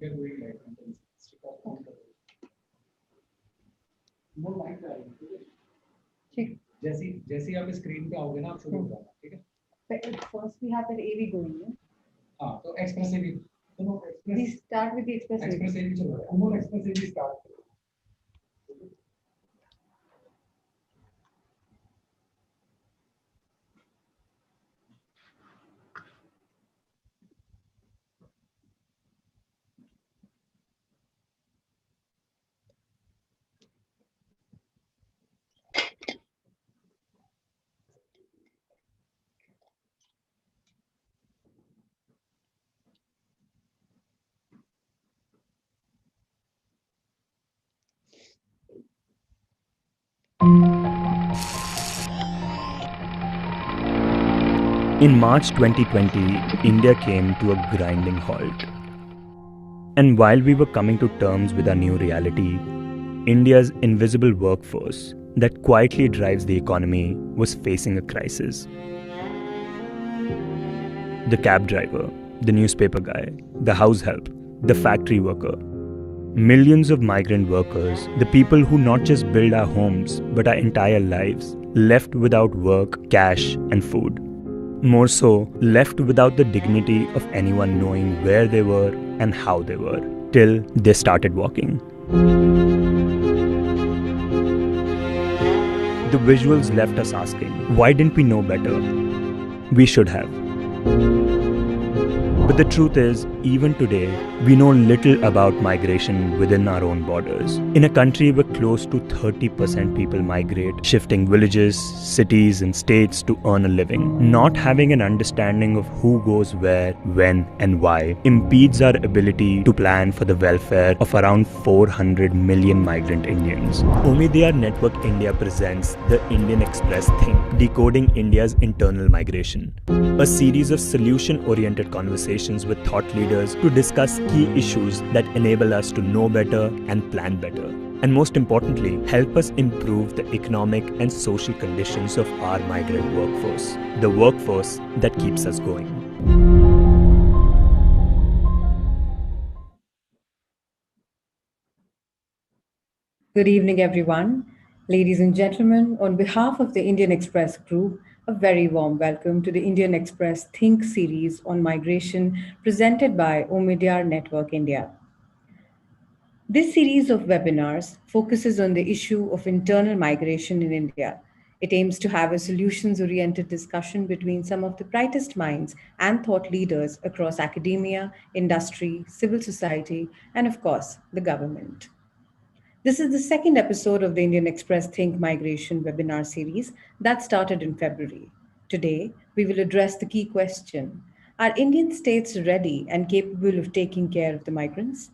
We are doing like stick off on the वो light आ रही है ठीक जैसे आप स्क्रीन पे आओगे ना आप शुरू हो जाना ठीक है first we have that AV going हां तो एक्सप्रेस एवी दोनों express we start with the express AV चलो दोनों express AV start In March 2020, India came to a grinding halt. And while we were coming to terms with our new reality, India's invisible workforce that quietly drives the economy was facing a crisis. The cab driver, the newspaper guy, the house help, the factory worker. Millions of migrant workers, the people who not just build our homes but our entire lives, left without work, cash, and food. More so, left without the dignity of anyone knowing where they were and how they were, till they started walking. The visuals left us asking, why didn't we know better? We should have. But the truth is, even today, we know little about migration within our own borders. In a country where close to 30% people migrate, shifting villages, cities, and states to earn a living, not having an understanding of who goes where, when, and why impedes our ability to plan for the welfare of around 400 million migrant Indians. Umidiyar Network India presents the Indian Express Thinc, Decoding India's Internal Migration, a series of solution-oriented conversations with thought leaders to discuss key issues that enable us to know better and plan better. And most importantly, help us improve the economic and social conditions of our migrant workforce, the workforce that keeps us going. Good evening, everyone. Ladies and gentlemen, on behalf of the Indian Express Group, a very warm welcome to the Indian Express Think series on migration presented by Omidyar Network India. This series of webinars focuses on the issue of internal migration in India. It aims to have a solutions oriented discussion between some of the brightest minds and thought leaders across academia, industry, civil society, and of course, the government. This is the second episode of the Indian Express Think Migration webinar series that started in February. Today, we will address the key question: are Indian states ready and capable of taking care of the migrants?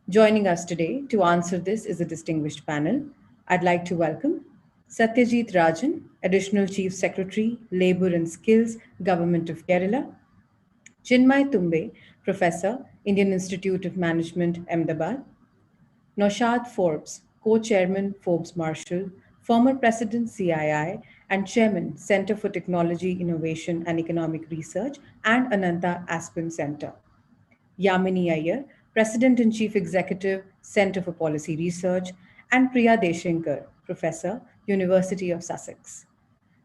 Joining us today to answer this is a distinguished panel. I'd like to welcome Satyajit Rajan, Additional Chief Secretary, Labour and Skills, Government of Kerala; Chinmay Tumbe, Professor, Indian Institute of Management, Ahmedabad; Naushad Forbes, Co-Chairman, Forbes Marshall, former President, CII, and Chairman, Center for Technology, Innovation and Economic Research, and Ananta Aspen Center; Yamini Iyer, President and Chief Executive, Center for Policy Research; and Priya Deshankar, Professor, University of Sussex.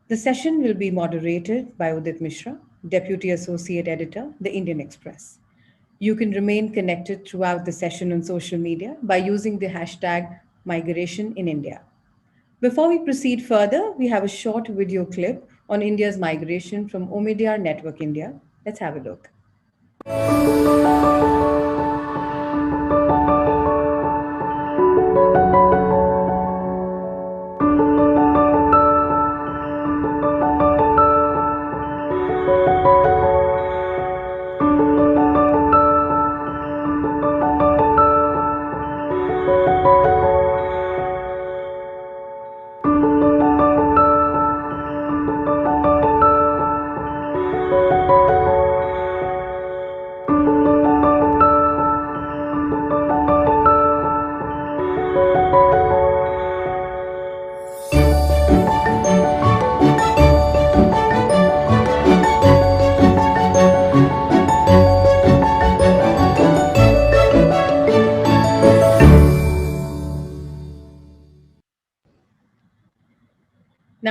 The session will be moderated by Udit Mishra, Deputy Associate Editor, The Indian Express. You can remain connected throughout the session on social media by using the hashtag Migration in India. Before we proceed further, we have a short video clip on India's migration from Omidyar Network India. Let's have a look.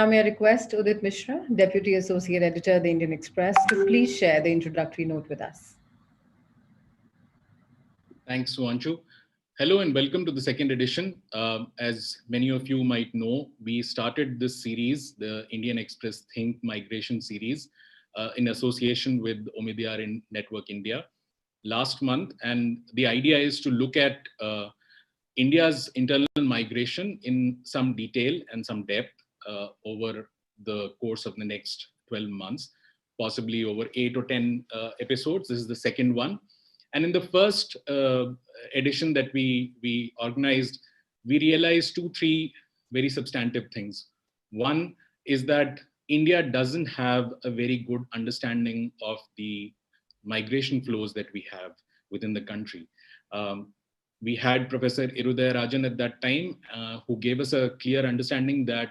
Now may I request Udit Mishra, Deputy Associate Editor, The Indian Express, to please share the introductory note with us. Thanks, Suanshu. Hello and welcome to the second edition. As many of you might know, we started this series, the Indian Express Think Migration series, in association with Omidyar in Network India last month. And the idea is to look at India's internal migration in some detail and some depth over the course of the next 12 months, possibly over 8 or 10 episodes. This is the second one. And in the first edition that we organized, we realized 2-3 very substantive things. One is that India doesn't have a very good understanding of the migration flows that we have within the country. We had Professor Irudaya Rajan at that time, who gave us a clear understanding that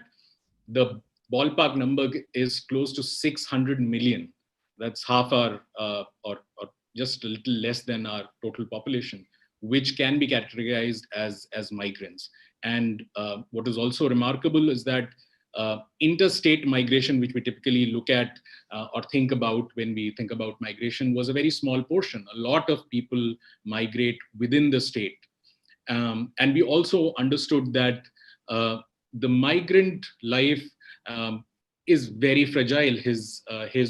the ballpark number is close to 600 million. That's half our, or just a little less than our total population, which can be categorized as migrants. And what is also remarkable is that interstate migration, which we typically look at or think about when we think about migration, was a very small portion. A lot of people migrate within the state. And we also understood that the migrant life is very fragile. His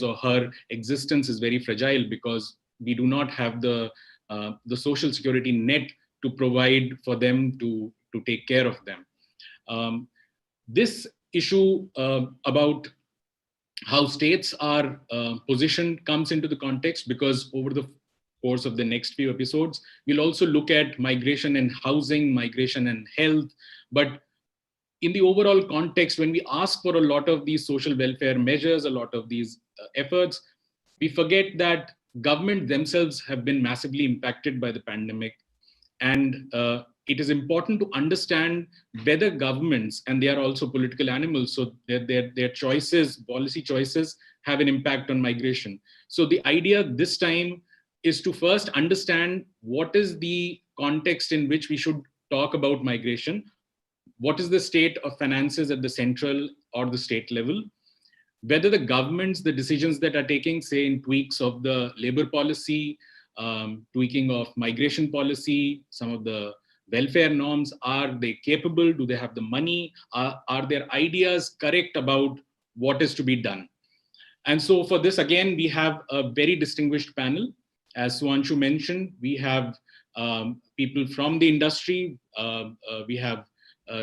or her existence is very fragile because we do not have the social security net to provide for them to take care of them. This issue about how states are positioned comes into the context because over the course of the next few episodes, we'll also look at migration and housing, migration and health. But in the overall context, when we ask for a lot of these social welfare measures, a lot of these efforts, we forget that government themselves have been massively impacted by the pandemic. And it is important to understand whether governments, and they are also political animals, so their choices, policy choices, have an impact on migration. So the idea this time is to first understand what is the context in which we should talk about migration. What is the state of finances at the central or the state level? Whether the governments, the decisions that are taking, say in tweaks of the labor policy, tweaking of migration policy, some of the welfare norms, are they capable? Do they have the money? Are their ideas correct about what is to be done? And so for this, again, we have a very distinguished panel. As Suanshu mentioned, we have people from the industry, we have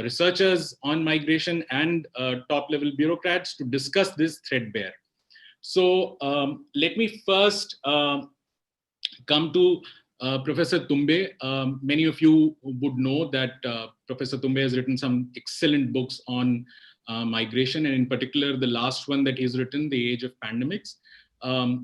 researchers on migration and top-level bureaucrats to discuss this threadbare. So let me first come to Professor Tumbe. Many of you would know that Professor Tumbe has written some excellent books on migration, and in particular, the last one that he's written, The Age of Pandemics.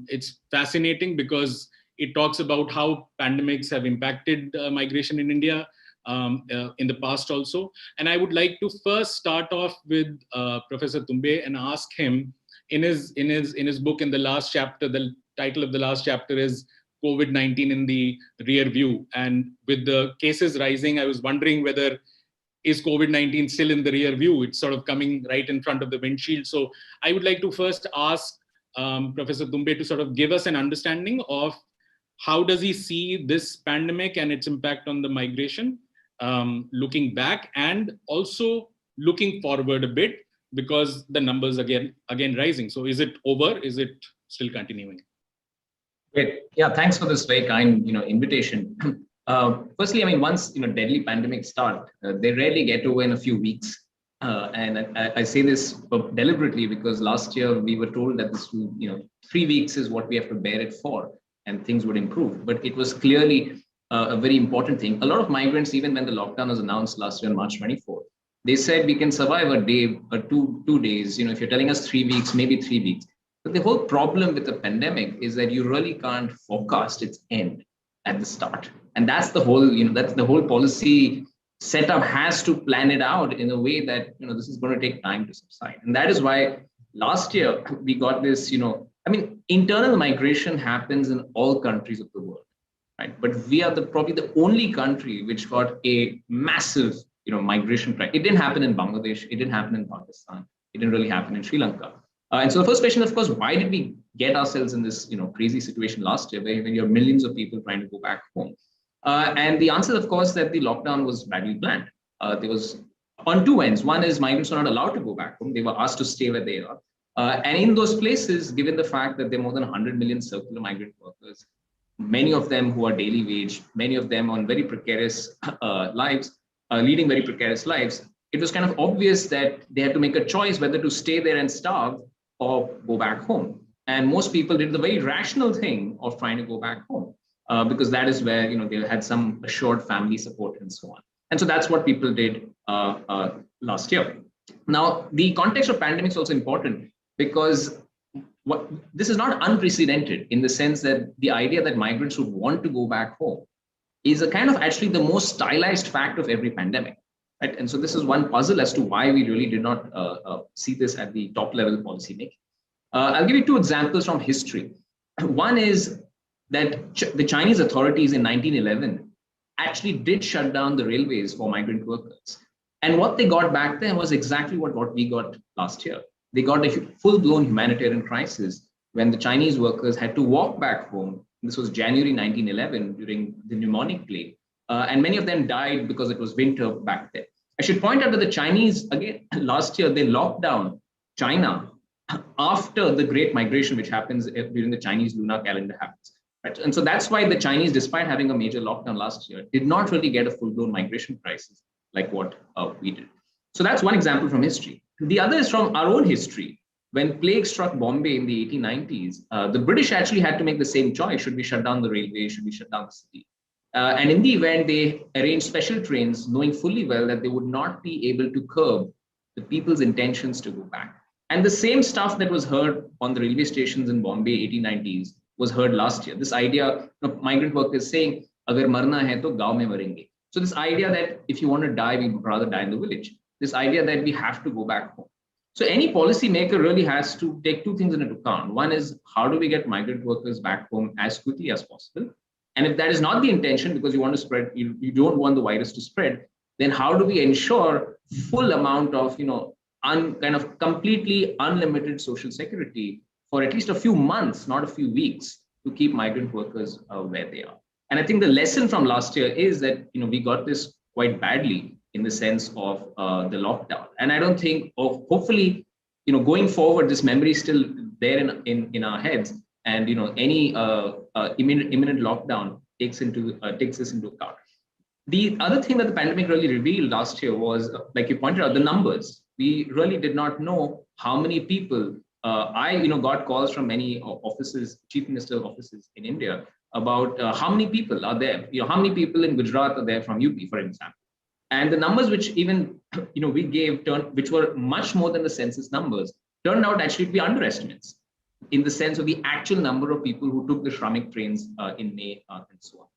It's fascinating because it talks about how pandemics have impacted migration in India in the past also. And I would like to first start off with Professor Tumbe and ask him, in his book, in the last chapter, the title of the last chapter is COVID-19 in the Rear View. And with the cases rising, I was wondering whether is COVID-19 still in the rear view? It's sort of coming right in front of the windshield. So I would like to first ask Professor Tumbe to sort of give us an understanding of how does he see this pandemic and its impact on the migration, looking back and also looking forward a bit, because the numbers again rising. So is it over? Is it still continuing? Great. Yeah, thanks for this very kind invitation. Firstly, I mean, once deadly pandemics start, they rarely get over in a few weeks. And I say this deliberately because last year we were told that this 3 weeks is what we have to bear it for, and things would improve. But it was clearly a very important thing. A lot of migrants, even when the lockdown was announced last year on March 24th, they said we can survive a day or two days. If you're telling us 3 weeks, maybe 3 weeks. But the whole problem with the pandemic is that you really can't forecast its end at the start. And that's the whole, that's the whole policy setup has to plan it out in a way that, this is going to take time to subside. And that is why last year we got this, internal migration happens in all countries of the world, right? But we are probably the only country which got a massive, migration trend. It didn't happen in Bangladesh. It didn't happen in Pakistan. It didn't really happen in Sri Lanka. And so the first question, of course, why did we get ourselves in this crazy situation last year when you have millions of people trying to go back home? And the answer, of course, that the lockdown was badly planned. There was on two ends. One is migrants were not allowed to go back home. They were asked to stay where they are. And in those places, given the fact that there are more than 100 million circular migrant workers, many of them who are daily wage, many of them on very precarious lives, leading very precarious lives, it was kind of obvious that they had to make a choice whether to stay there and starve or go back home. And most people did the very rational thing of trying to go back home because that is where they had some assured family support and so on. And so that's what people did last year. Now, the context of pandemic is also important because this is not unprecedented in the sense that the idea that migrants would want to go back home is a kind of actually the most stylized fact of every pandemic. Right? And so this is one puzzle as to why we really did not see this at the top level policy making. I'll give you two examples from history. One is that the Chinese authorities in 1911 actually did shut down the railways for migrant workers. And what they got back then was exactly what we got last year. They got a full-blown humanitarian crisis when the Chinese workers had to walk back home. This was January 1911 during the pneumonic plague. And many of them died because it was winter back then. I should point out that the Chinese, again, last year, they locked down China after the Great Migration, which happens during the Chinese lunar calendar happens. Right? And so that's why the Chinese, despite having a major lockdown last year, did not really get a full-blown migration crisis like what we did. So that's one example from history. The other is from our own history. When plague struck Bombay in the 1890s, the British actually had to make the same choice. Should we shut down the railway? Should we shut down the city? And in the event, they arranged special trains, knowing fully well that they would not be able to curb the people's intentions to go back. And the same stuff that was heard on the railway stations in Bombay 1890s was heard last year. This idea of migrant workers saying, "Agar marna hai to gaon mein marenge." So this idea that if you want to die, we would rather die in the village. This idea that we have to go back home. So any policy maker really has to take two things into account. One is, how do we get migrant workers back home as quickly as possible? And if that is not the intention, because you want to spread, you don't want the virus to spread, then how do we ensure full amount of, kind of completely unlimited social security for at least a few months, not a few weeks, to keep migrant workers where they are? And I think the lesson from last year is that, we got this quite badly in the sense of the lockdown. And I don't think, hopefully, going forward, this memory is still there in our heads. And any imminent lockdown takes this into account. The other thing that the pandemic really revealed last year was, like you pointed out, the numbers. We really did not know how many people. I got calls from many offices, chief minister offices in India about how many people are there. How many people in Gujarat are there from UP, for example. And the numbers which even we gave, which were much more than the census numbers, turned out actually to be underestimates, in the sense of the actual number of people who took the Shramik trains in May and so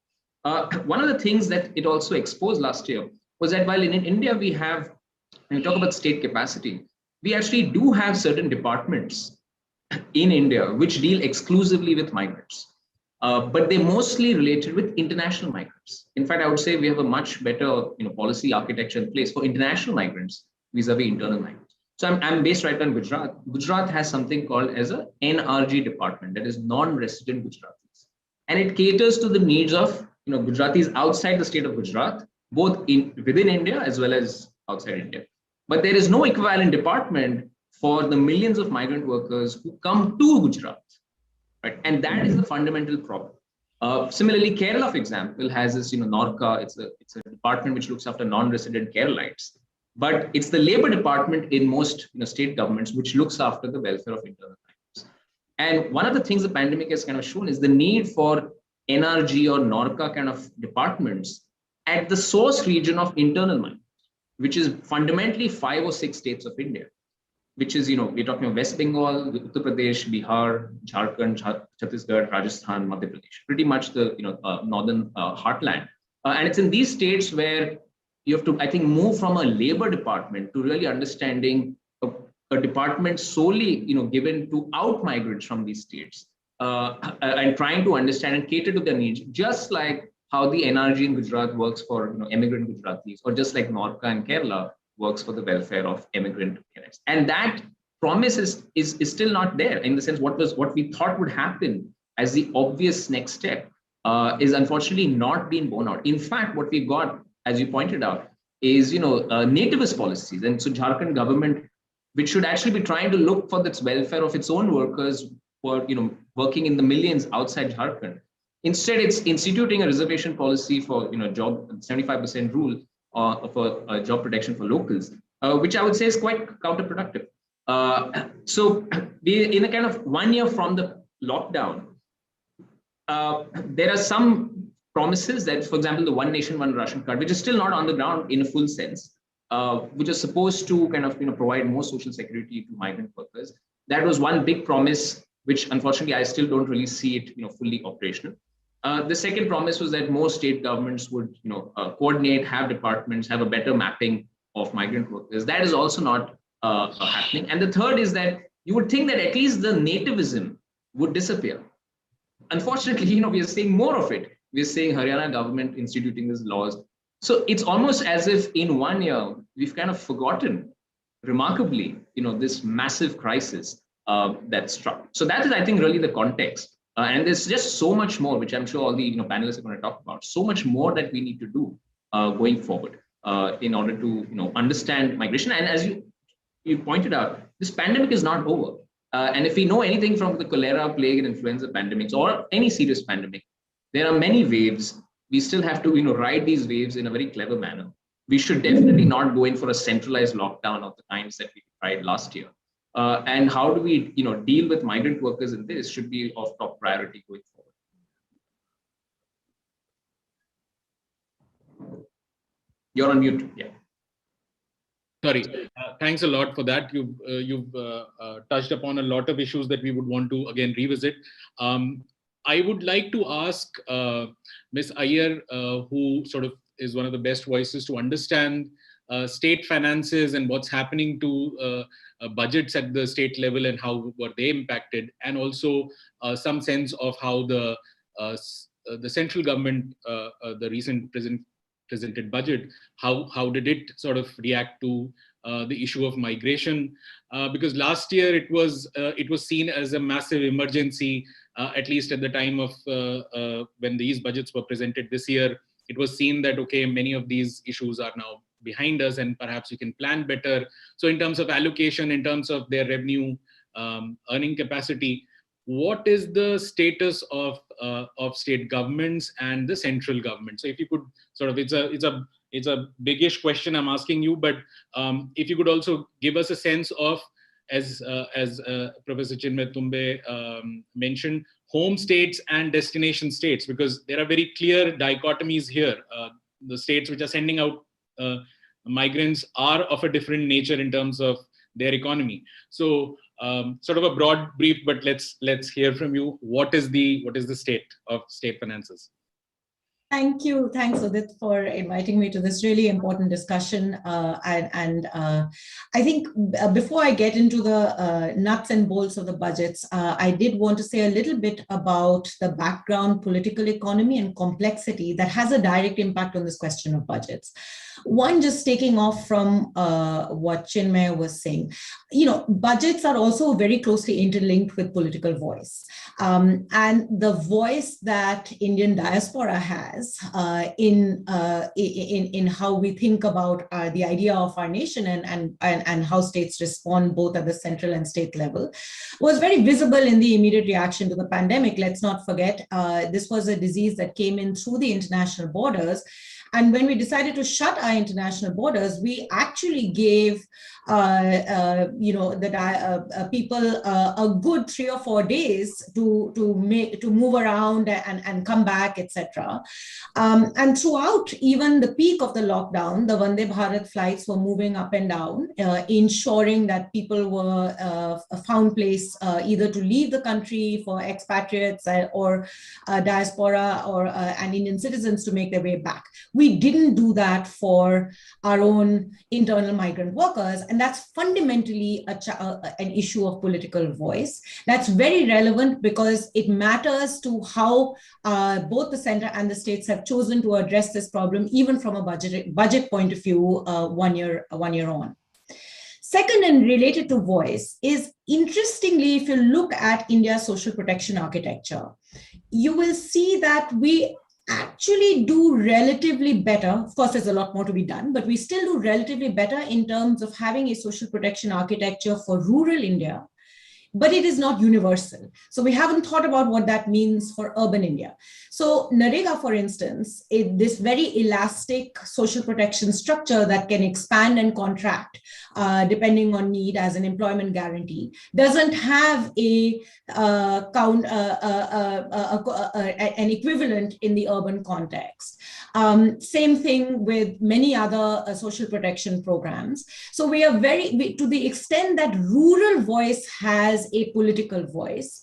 on. One of the things that it also exposed last year was that while in India we have, when we talk about state capacity, we actually do have certain departments in India which deal exclusively with migrants, but they're mostly related with international migrants. In fact, I would say we have a much better policy architecture in place for international migrants vis-a-vis internal migrants. So I'm based right on Gujarat. Gujarat has something called as a NRG department, that is non-resident Gujaratis. And it caters to the needs of Gujaratis outside the state of Gujarat, both within India as well as outside India. But there is no equivalent department for the millions of migrant workers who come to Gujarat. Right? And that is the fundamental problem. Similarly, Kerala, for example, has this NORCA. It's a department which looks after non-resident Keralites. But it's the labor department in most state governments which looks after the welfare of internal migrants. And one of the things the pandemic has kind of shown is the need for NRG or NORCA kind of departments at the source region of internal migrants, which is fundamentally 5 or 6 states of India, which is, we're talking about West Bengal, Uttar Pradesh, Bihar, Jharkhand, Chhattisgarh, Rajasthan, Madhya Pradesh, pretty much the northern heartland. And it's in these states where you have to, I think, move from a labor department to really understanding a department solely, given to out migrants from these states and trying to understand and cater to their needs, just like how the NRG in Gujarat works for immigrant Gujaratis, or just like NORCA in Kerala works for the welfare of immigrant parents. And that promise is still not there, in the sense what we thought would happen as the obvious next step is unfortunately not being borne out. In fact, what we've got, as you pointed out, is nativist policies. And so Jharkhand government, which should actually be trying to look for the welfare of its own workers who are working in the millions outside Jharkhand, instead it's instituting a reservation policy for job 75% rule for job protection for locals, which I would say is quite counterproductive. So we, in a kind of 1 year from the lockdown, there are some promises that, for example, the One Nation, One Ration card, which is still not on the ground in a full sense, which is supposed to kind of provide more social security to migrant workers. That was one big promise, which unfortunately I still don't really see it fully operational. The second promise was that more state governments would coordinate, have departments, have a better mapping of migrant workers. That is also not happening. And the third is that you would think that at least the nativism would disappear. Unfortunately, we are seeing more of it. We're seeing Haryana government instituting these laws. So it's almost as if in 1 year, we've kind of forgotten, remarkably, this massive crisis that struck. So that is, I think, really the context. And there's just so much more, which I'm sure all the panelists are going to talk about, so much more that we need to do going forward in order to understand migration. And as you pointed out, this pandemic is not over. And if we know anything from the cholera, plague, and influenza pandemics, or any serious pandemic, there are many waves. We still have to ride these waves in a very clever manner. We should definitely not go in for a centralized lockdown of the kinds that we tried last year. And how do we deal with migrant workers in this should be of top priority going forward. You're on mute. Yeah. Sorry, thanks a lot for that. You've touched upon a lot of issues that we would want to again revisit. I would like to ask Ms. Iyer, who sort of is one of the best voices to understand state finances and what's happening to budgets at the state level and how were they impacted, and also some sense of how the central government, the recent presented budget, how did it sort of react to the issue of migration? Because last year it was seen as a massive emergency, at least at the time of when these budgets were presented this year. It was seen that, okay, many of these issues are now behind us and perhaps we can plan better. So in terms of allocation, in terms of their revenue earning capacity, what is the status of state governments and the central government? So if you could sort of, it's a biggish question I'm asking you, but if you could also give us a sense of, as Professor Chinmay Tumbe mentioned, home states and destination states, because there are very clear dichotomies here. The states which are sending out migrants are of a different nature in terms of their economy. So sort of a broad brief, but let's hear from you. What is the state of state finances? Thank you. Thanks, Udit, for inviting me to this really important discussion. I think before I get into the nuts and bolts of the budgets, I did want to say a little bit about the background political economy and complexity that has a direct impact on this question of budgets. One, just taking off from what Chinmay was saying, budgets are also very closely interlinked with political voice. And the voice that Indian diaspora has in how we think about the idea of our nation and how states respond both at the central and state level was very visible in the immediate reaction to the pandemic. Let's not forget, this was a disease that came in through the international borders. And when we decided to shut our international borders, we actually gave people a good 3 or 4 days to move around and come back, etc. And throughout even the peak of the lockdown, the Vande Bharat flights were moving up and down, ensuring that people were found place either to leave the country for expatriates or diaspora or and Indian citizens to make their way back. We didn't do that for our own internal migrant workers. And that's fundamentally an issue of political voice. That's very relevant because it matters to how both the center and the states have chosen to address this problem, even from a budget point of view, 1 year on. Second, and related to voice, is interestingly, if you look at India's social protection architecture, you will see that we actually do relatively better. Of course, there's a lot more to be done, but we still do relatively better in terms of having a social protection architecture for rural India, but it is not universal. So we haven't thought about what that means for urban India. So NREGA, for instance, is this very elastic social protection structure that can expand and contract depending on need as an employment guarantee, doesn't have an equivalent in the urban context. Same thing with many other social protection programs. So we are to the extent that rural voice has a political voice,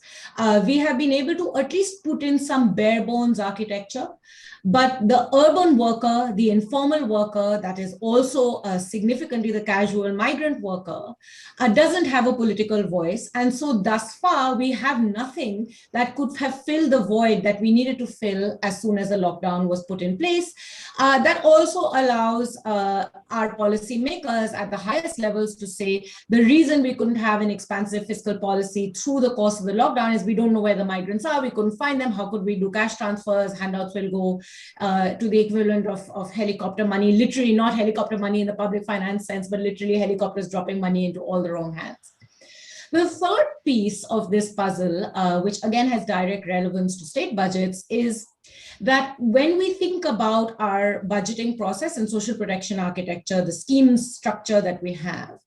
we have been able to at least put in some bare bones architecture. But the urban worker, the informal worker, that is also significantly the casual migrant worker, doesn't have a political voice. And so thus far, we have nothing that could have filled the void that we needed to fill as soon as the lockdown was put in place. That also allows our policymakers at the highest levels to say, the reason we couldn't have an expansive fiscal policy through the course of the lockdown is we don't know where the migrants are, we couldn't find them, how could we do cash transfers, handouts will go to the equivalent of helicopter money, literally not helicopter money in the public finance sense, but literally helicopters dropping money into all the wrong hands. The third piece of this puzzle, which again has direct relevance to state budgets, is that when we think about our budgeting process and social protection architecture, the scheme structure that we have,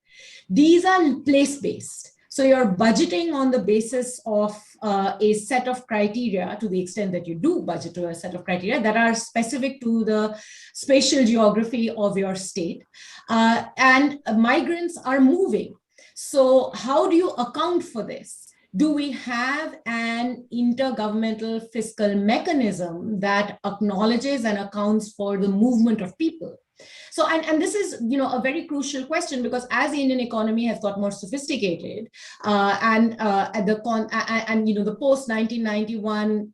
these are place-based. So you're budgeting on the basis of a set of criteria, to the extent that you do budget to a set of criteria that are specific to the spatial geography of your state. And migrants are moving. So how do you account for this? Do we have an intergovernmental fiscal mechanism that acknowledges and accounts for the movement of people? So, and this is, a very crucial question, because as the Indian economy has got more sophisticated, the post-1991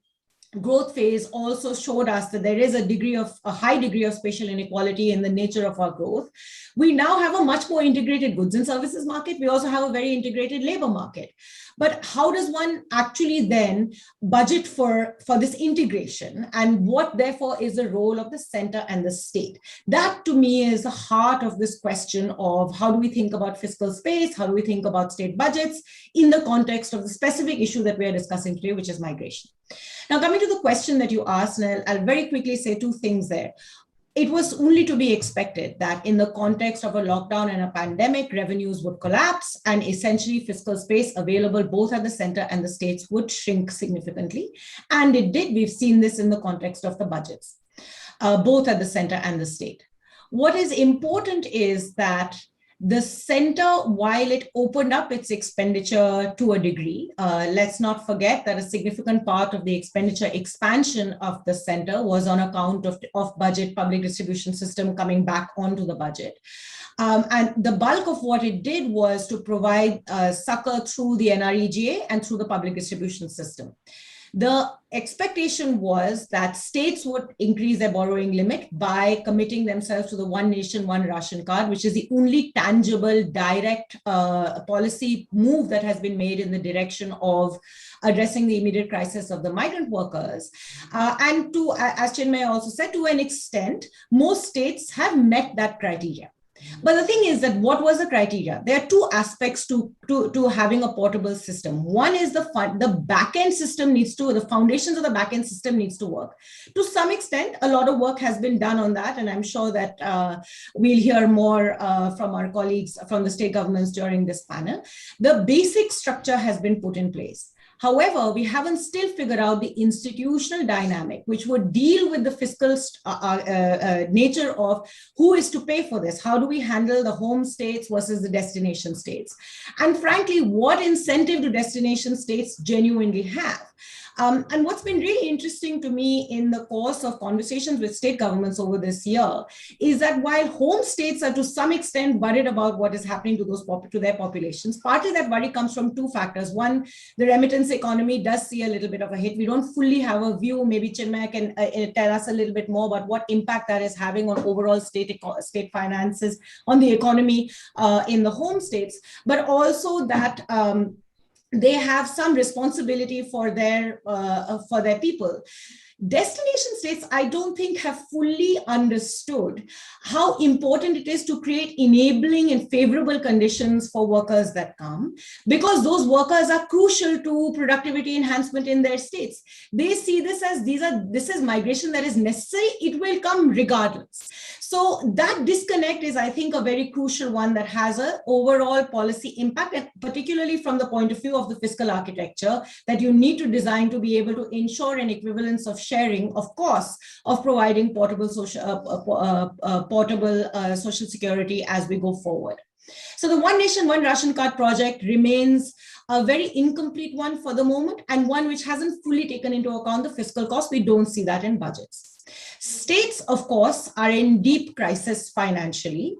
growth phase also showed us that there is a high degree of spatial inequality in the nature of our growth. We now have a much more integrated goods and services market. We also have a very integrated labor market. But how does one actually then budget for this integration, and what therefore is the role of the center and the state? That to me is the heart of this question of how do we think about fiscal space, how do we think about state budgets in the context of the specific issue that we are discussing today, which is migration. Now, coming to the question that you asked, and I'll very quickly say two things there. It was only to be expected that in the context of a lockdown and a pandemic, revenues would collapse and essentially fiscal space available both at the center and the states would shrink significantly. And it did. We've seen this in the context of the budgets, both at the center and the state. What is important is that the center, while it opened up its expenditure to a degree, let's not forget that a significant part of the expenditure expansion of the center was on account of budget public distribution system coming back onto the budget. And the bulk of what it did was to provide succor through the NREGA and through the public distribution system. The expectation was that states would increase their borrowing limit by committing themselves to the One Nation, One Ration card, which is the only tangible, direct policy move that has been made in the direction of addressing the immediate crisis of the migrant workers. And to, as Chinmay also said, to an extent, most states have met that criteria. But the thing is that what was the criteria? There are two aspects to having a portable system. One is the back-end system the foundations of the back-end system needs to work. To some extent, a lot of work has been done on that. And I'm sure that we'll hear more from our colleagues from the state governments during this panel. The basic structure has been put in place. However, we haven't still figured out the institutional dynamic, which would deal with the fiscal nature of who is to pay for this. How do we handle the home states versus the destination states? And frankly, what incentive do destination states genuinely have? And what's been really interesting to me in the course of conversations with state governments over this year is that while home states are to some extent worried about what is happening to their populations, partly that worry comes from two factors. One, the remittance economy does see a little bit of a hit. We don't fully have a view. Maybe Chinmay can tell us a little bit more about what impact that is having on overall state finances, on the economy in the home states, but also that they have some responsibility for their people. Destination states, I don't think, have fully understood how important it is to create enabling and favorable conditions for workers that come, because those workers are crucial to productivity enhancement in their states. They see this as this is migration that is necessary. It will come regardless. So that disconnect is, I think, a very crucial one that has an overall policy impact, and particularly from the point of view of the fiscal architecture that you need to design to be able to ensure an equivalence of sharing of costs of providing portable social security as we go forward. So the One Nation, One Ration Card project remains a very incomplete one for the moment, and one which hasn't fully taken into account the fiscal costs. We don't see that in budgets. States, of course, are in deep crisis financially,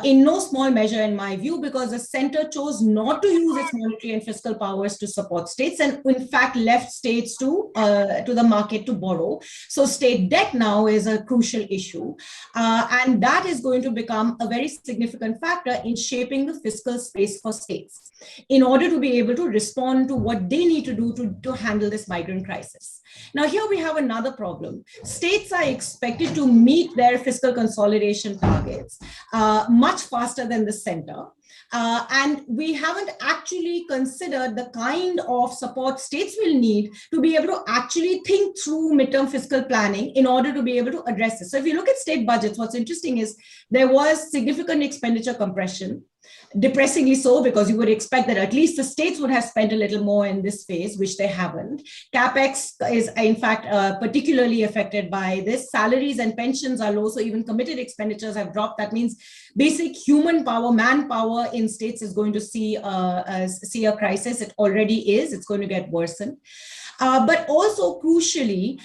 in no small measure, in my view, because the center chose not to use its monetary and fiscal powers to support states, and in fact left states to the market to borrow. So state debt now is a crucial issue, and that is going to become a very significant factor in shaping the fiscal space for states in order to be able to respond to what they need to do to handle this migrant crisis. Now, here we have another problem. States are expected to meet their fiscal consolidation targets much faster than the center. And we haven't actually considered the kind of support states will need to be able to actually think through midterm fiscal planning in order to be able to address this. So if you look at state budgets, what's interesting is there was significant expenditure compression. Depressingly so, because you would expect that at least the states would have spent a little more in this phase, which they haven't. CapEx is, in fact, particularly affected by this. Salaries and pensions are low, so even committed expenditures have dropped. That means basic human power, manpower in states is going to see a crisis. It already is. It's going to get worsened. But also crucially,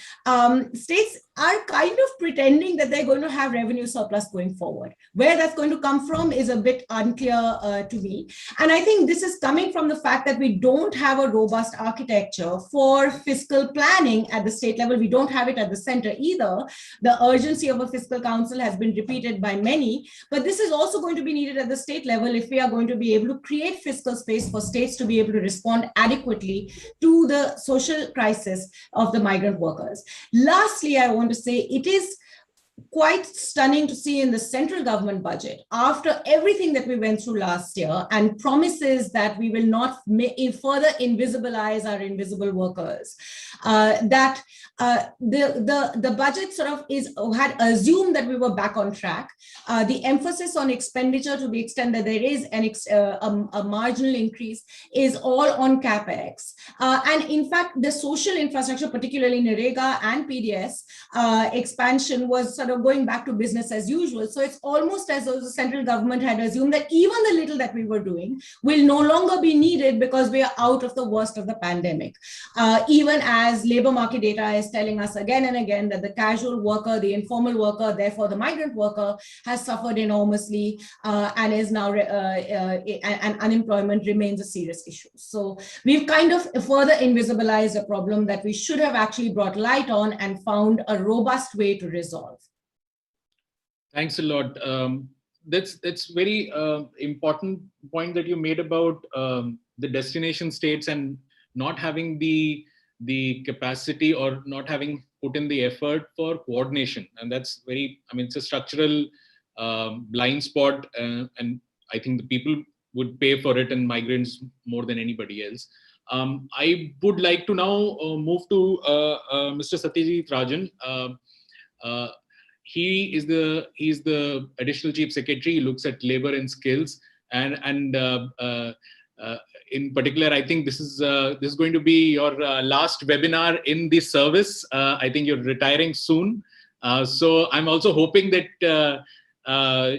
states are kind of pretending that they're going to have revenue surplus going forward. Where that's going to come from is a bit unclear to me. And I think this is coming from the fact that we don't have a robust architecture for fiscal planning at the state level. We don't have it at the center either. The urgency of a fiscal council has been repeated by many, but this is also going to be needed at the state level if we are going to be able to create fiscal space for states to be able to respond adequately to the social crisis of the migrant workers. Lastly, I want to say it is quite stunning to see in the central government budget, after everything that we went through last year and promises that we will not further invisibilize our invisible workers, that the budget sort of had assumed that we were back on track. The emphasis on expenditure, to the extent that there is a marginal increase, is all on CapEx. And in fact, the social infrastructure, particularly NREGA and PDS expansion, was sort of going back to business as usual. So it's almost as though the central government had assumed that even the little that we were doing will no longer be needed because we are out of the worst of the pandemic. Even as labor market data is telling us again and again that the casual worker, the informal worker, therefore the migrant worker, has suffered enormously and is now, and unemployment remains a serious issue. So we've kind of further invisibilized a problem that we should have actually brought light on and found a robust way to resolve. Thanks a lot. That's very important point that you made about the destination states and not having the capacity or not having put in the effort for coordination. And that's very, I mean, it's a structural blind spot, and I think the people would pay for it, and migrants more than anybody else. I would like to now move to Mr. Satyajit Rajan. He's the additional chief secretary. He looks at labor and skills, and in particular, I think this is going to be your last webinar in this service. I think you're retiring soon, so I'm also hoping that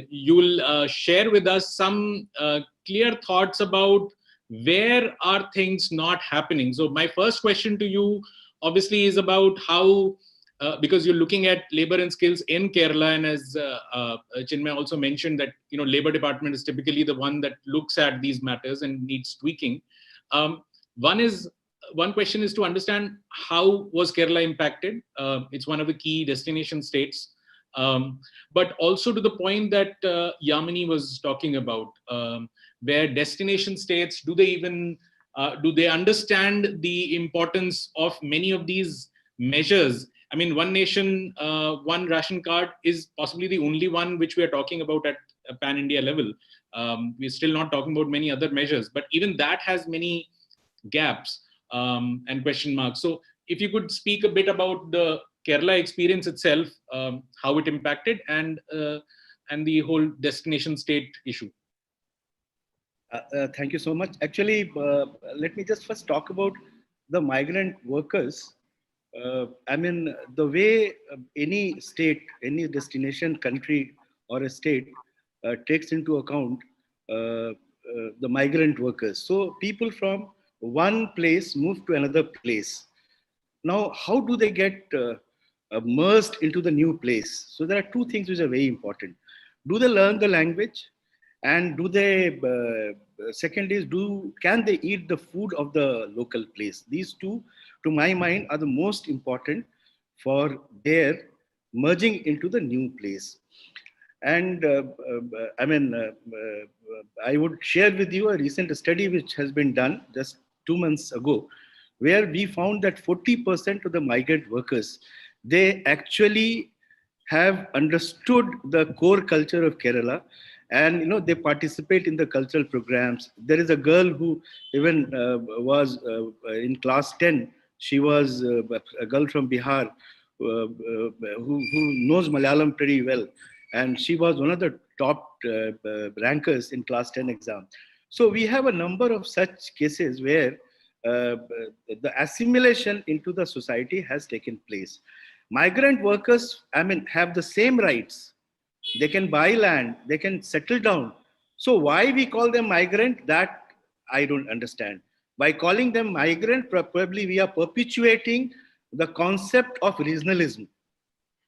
you'll share with us some clear thoughts about where are things not happening? So my first question to you obviously is about how, because you're looking at labor and skills in Kerala, and as Chinmay also mentioned that, you know, labor department is typically the one that looks at these matters and needs tweaking. One question is to understand how was Kerala impacted? It's one of the key destination states. But also to the point that Yamini was talking about, where destination states, do they understand the importance of many of these measures? I mean, one nation, one ration card is possibly the only one which we are talking about at a pan-India level. We're still not talking about many other measures, but even that has many gaps and question marks. So if you could speak a bit about the Kerala experience itself, how it impacted, and the whole destination state issue. Thank you so much. Actually, let me just first talk about the migrant workers. I mean, the way any state, any destination country or a state takes into account the migrant workers. So people from one place move to another place. Now, how do they get immersed into the new place? So there are two things which are very important. Do they learn the language? And do they, second is, can they eat the food of the local place? These two, to my mind, are the most important for their merging into the new place. And I mean, I would share with you a recent study which has been done just 2 months ago, where we found that 40% of the migrant workers, they actually have understood the core culture of Kerala, and, you know, they participate in the cultural programs. There is a girl who even was in class 10. She was a girl from Bihar who knows Malayalam pretty well. And she was one of the top rankers in class 10 exam. So we have a number of such cases where the assimilation into the society has taken place. Migrant workers, I mean, have the same rights. They can buy land, they can settle down. So why we call them migrant, that I don't understand. By calling them migrant, probably we are perpetuating the concept of regionalism.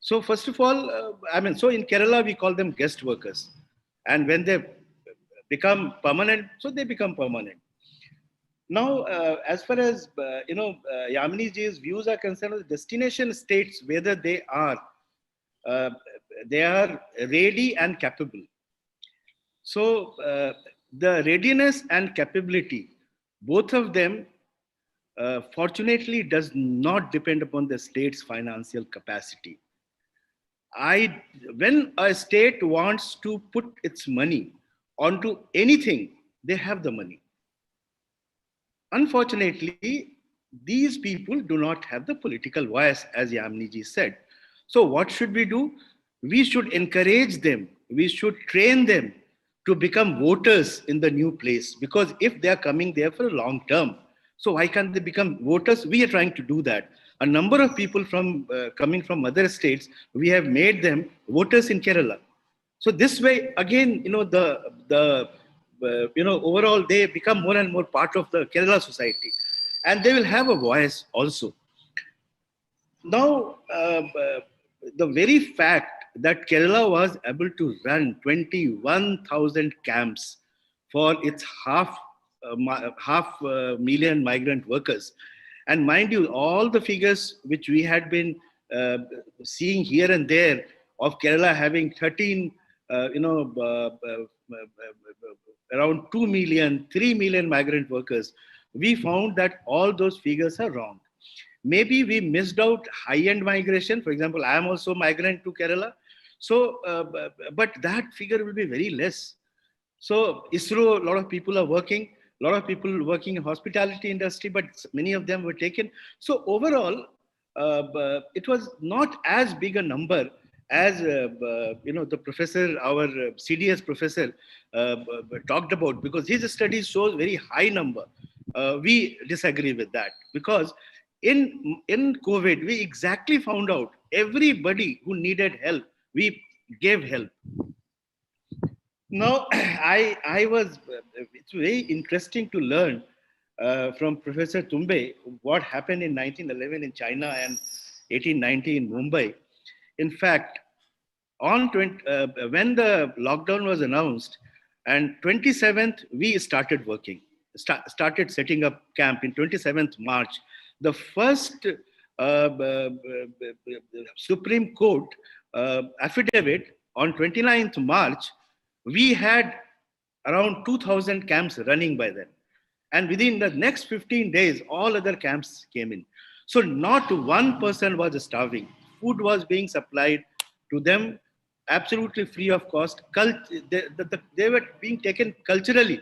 So first of all, I mean, so in Kerala, we call them guest workers. And when they become permanent, so they become permanent. Now, as far as, you know, Yamini ji's views are concerned, the destination states, whether they are ready and capable. So the readiness and capability, both of them, fortunately, does not depend upon the state's financial capacity. When a state wants to put its money onto anything, they have the money. Unfortunately, these people do not have the political voice, as Yamini ji said. So what should we do? We should encourage them. We should train them to become voters in the new place. Because if they are coming there for a long term, so why can't they become voters? We are trying to do that. A number of people from coming from other states, we have made them voters in Kerala. So this way, again, you know, you know, overall, they become more and more part of the Kerala society, and they will have a voice also. Now, the very fact that Kerala was able to run 21,000 camps for its half million migrant workers, and mind you, all the figures which we had been seeing here and there of Kerala having 13, you know, around 2 million, 3 million migrant workers, we found that all those figures are wrong. Maybe we missed out high-end migration. For example, I am also a migrant to Kerala. So, but that figure will be very less. So ISRO, a lot of people are working, a lot of people working in hospitality industry, but many of them were taken. So overall, it was not as big a number as you know, the professor, our CDS professor talked about, because his study shows very high number. We disagree with that, because in COVID, we exactly found out everybody who needed help, we gave help. No, it's very interesting to learn from Professor Tumbe what happened in 1911 in China and 1890 in Mumbai. In fact, when the lockdown was announced, and 27th, we started working, started setting up camp in 27th March. The first Supreme Court affidavit on 29th March, we had around 2,000 camps running by then. And within the next 15 days, all other camps came in. So not one person was starving. Food was being supplied to them absolutely free of cost. They were being taken culturally.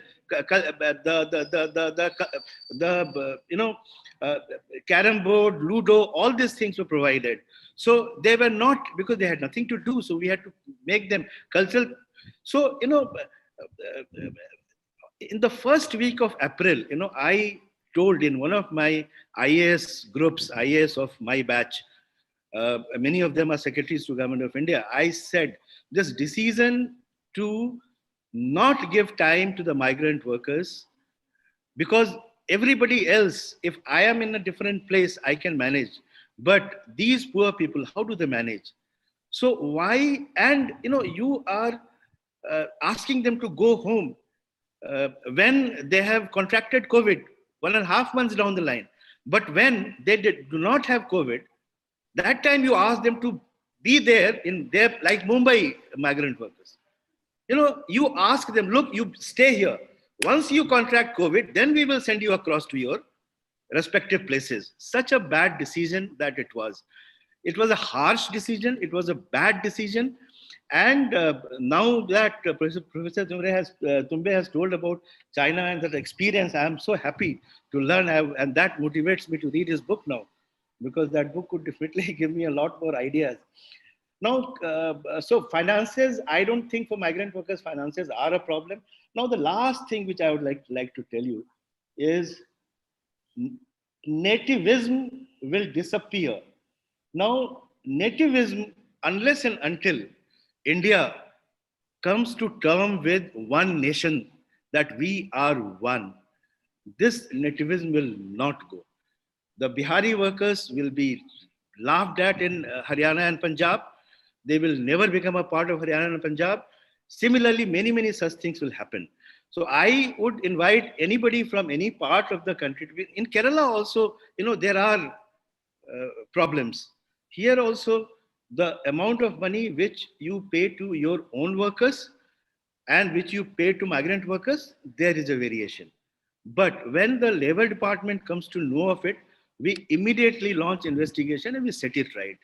Carom board, Ludo, all these things were provided. So they were not, because they had nothing to do. So we had to make them cultural. So, in the first week of April, I told in one of my IAS groups, IAS of my batch, many of them are secretaries to Government of India, I said this decision to not give time to the migrant workers, because everybody else, if I am in a different place, I can manage. But these poor people, how do they manage? So why, and you are asking them to go home when they have contracted COVID 1.5 months down the line. But when they do not have COVID, that time you ask them to be there in their, like Mumbai migrant workers. You ask them, look, you stay here. Once you contract COVID, then we will send you across to your respective places. Such a bad decision that it was. It was a harsh decision. It was a bad decision. And now that Professor Tumbe has told about China and that experience, I am so happy to learn, and that motivates me to read his book now, because that book could definitely give me a lot more ideas. Now, so finances, I don't think for migrant workers, finances are a problem. Now, the last thing which I would like to tell you is nativism will disappear. Now, nativism, unless and until India comes to term with one nation, that we are one, this nativism will not go. The Bihari workers will be laughed at in Haryana and Punjab. They will never become a part of Haryana and Punjab. Similarly, many such things will happen. So I would invite anybody from any part of the country to be. In Kerala also, there are problems. Here also, the amount of money which you pay to your own workers and which you pay to migrant workers, there is a variation. But when the labor department comes to know of it, we immediately launch investigation and we set it right.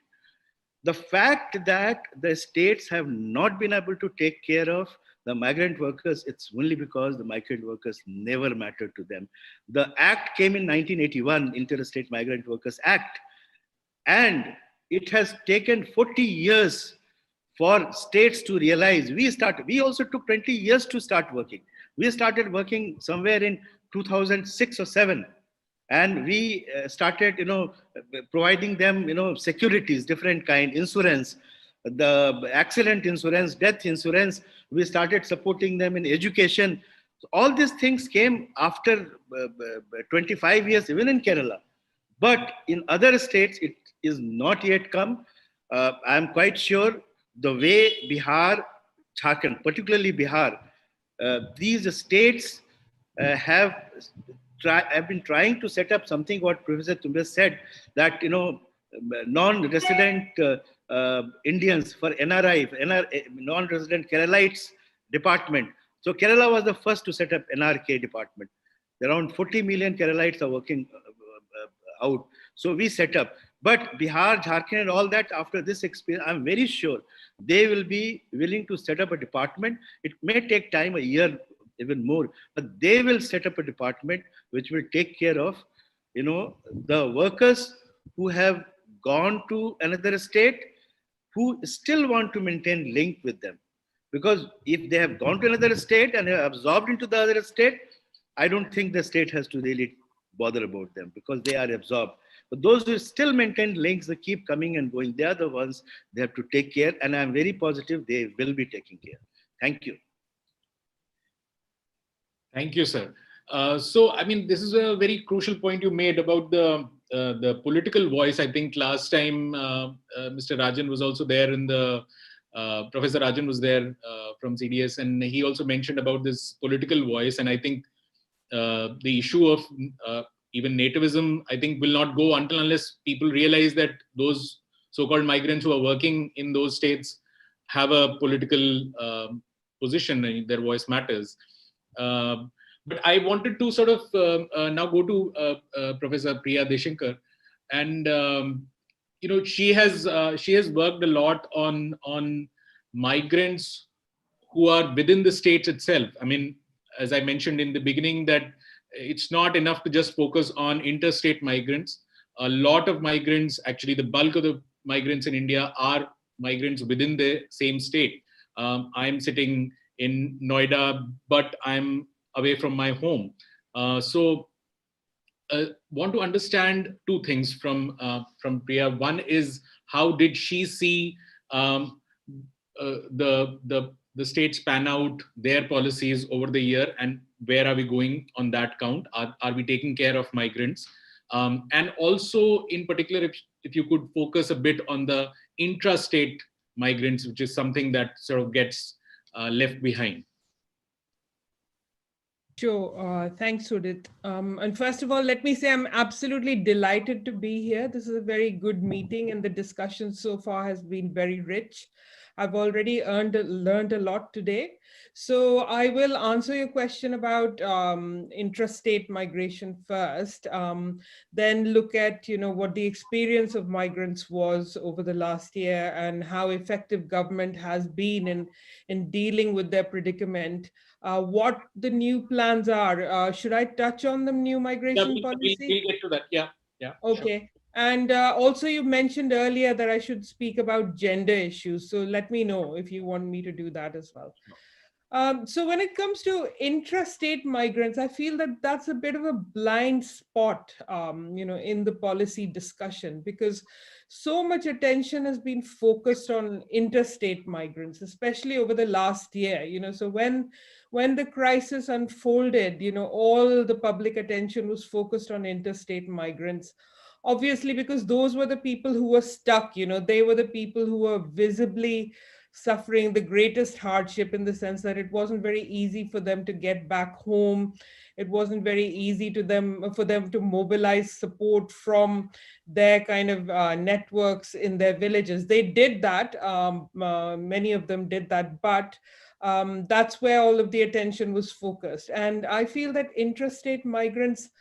The fact that the states have not been able to take care of the migrant workers, it's only because the migrant workers never mattered to them. The act came in 1981, Intra-State Migrant Workers Act, and it has taken 40 years for states to realize. We also took 20 years to start working. We started working somewhere in 2006 or 7. And we started, providing them, securities, different kind, insurance, the accident insurance, death insurance. We started supporting them in education. So all these things came after 25 years, even in Kerala. But in other states, it is not yet come. I am quite sure the way Bihar, Jharkhand, particularly Bihar, these states have been trying to set up something what Professor Tumbe said, that non-resident Indians for NRI, non-resident Keralites department. So Kerala was the first to set up NRK department. Around 40 million Keralites are working out. So we set up. But Bihar, Jharkhand and all that, after this experience, I'm very sure they will be willing to set up a department. It may take time, a year, even more, but they will set up a department which will take care of, the workers who have gone to another state, who still want to maintain link with them. Because if they have gone to another state and have absorbed into the other state, I don't think the state has to really bother about them, because they are absorbed. But those who still maintain links, they keep coming and going, they are the ones they have to take care. And I'm very positive they will be taking care. Thank you. Thank you, sir. So, I mean, this is a very crucial point you made about the political voice. I think last time Mr. Rajan was also there in the, Professor Rajan was there from CDS, and he also mentioned about this political voice. And I think the issue of even nativism, I think, will not go until unless people realize that those so-called migrants who are working in those states have a political position and their voice matters. But I wanted to sort of now go to Professor Priya Deshankar, and she has worked a lot on migrants who are within the states itself. I mean, as I mentioned in the beginning, that it's not enough to just focus on interstate migrants. A lot of migrants, actually, the bulk of the migrants in India are migrants within the same state. I'm sitting in Noida, but I'm away from my home. So want to understand two things from Priya. One is, how did she see the states pan out their policies over the year, and where are we going on that count? Are we taking care of migrants? And also, in particular, if you could focus a bit on the intra-state migrants, which is something that sort of gets left behind. Sure. Thanks, Udit. And first of all, let me say I'm absolutely delighted to be here. This is a very good meeting, and the discussion so far has been very rich. I've already learned a lot today. So I will answer your question about intrastate migration first, then look at what the experience of migrants was over the last year and how effective government has been in dealing with their predicament. What the new plans are. Should I touch on the new migration policy? We'll get to that. Yeah. Okay. Sure. And also you mentioned earlier that I should speak about gender issues. So let me know if you want me to do that as well. So when it comes to intrastate migrants, I feel that that's a bit of a blind spot, in the policy discussion, because so much attention has been focused on interstate migrants, especially over the last year. So when the crisis unfolded, all the public attention was focused on interstate migrants. Obviously, because those were the people who were stuck, they were the people who were visibly suffering the greatest hardship, in the sense that it wasn't very easy for them to get back home. It wasn't very easy for them to mobilize support from their kind of networks in their villages. They did that. Many of them did that, but that's where all of the attention was focused. And I feel that intrastate migrants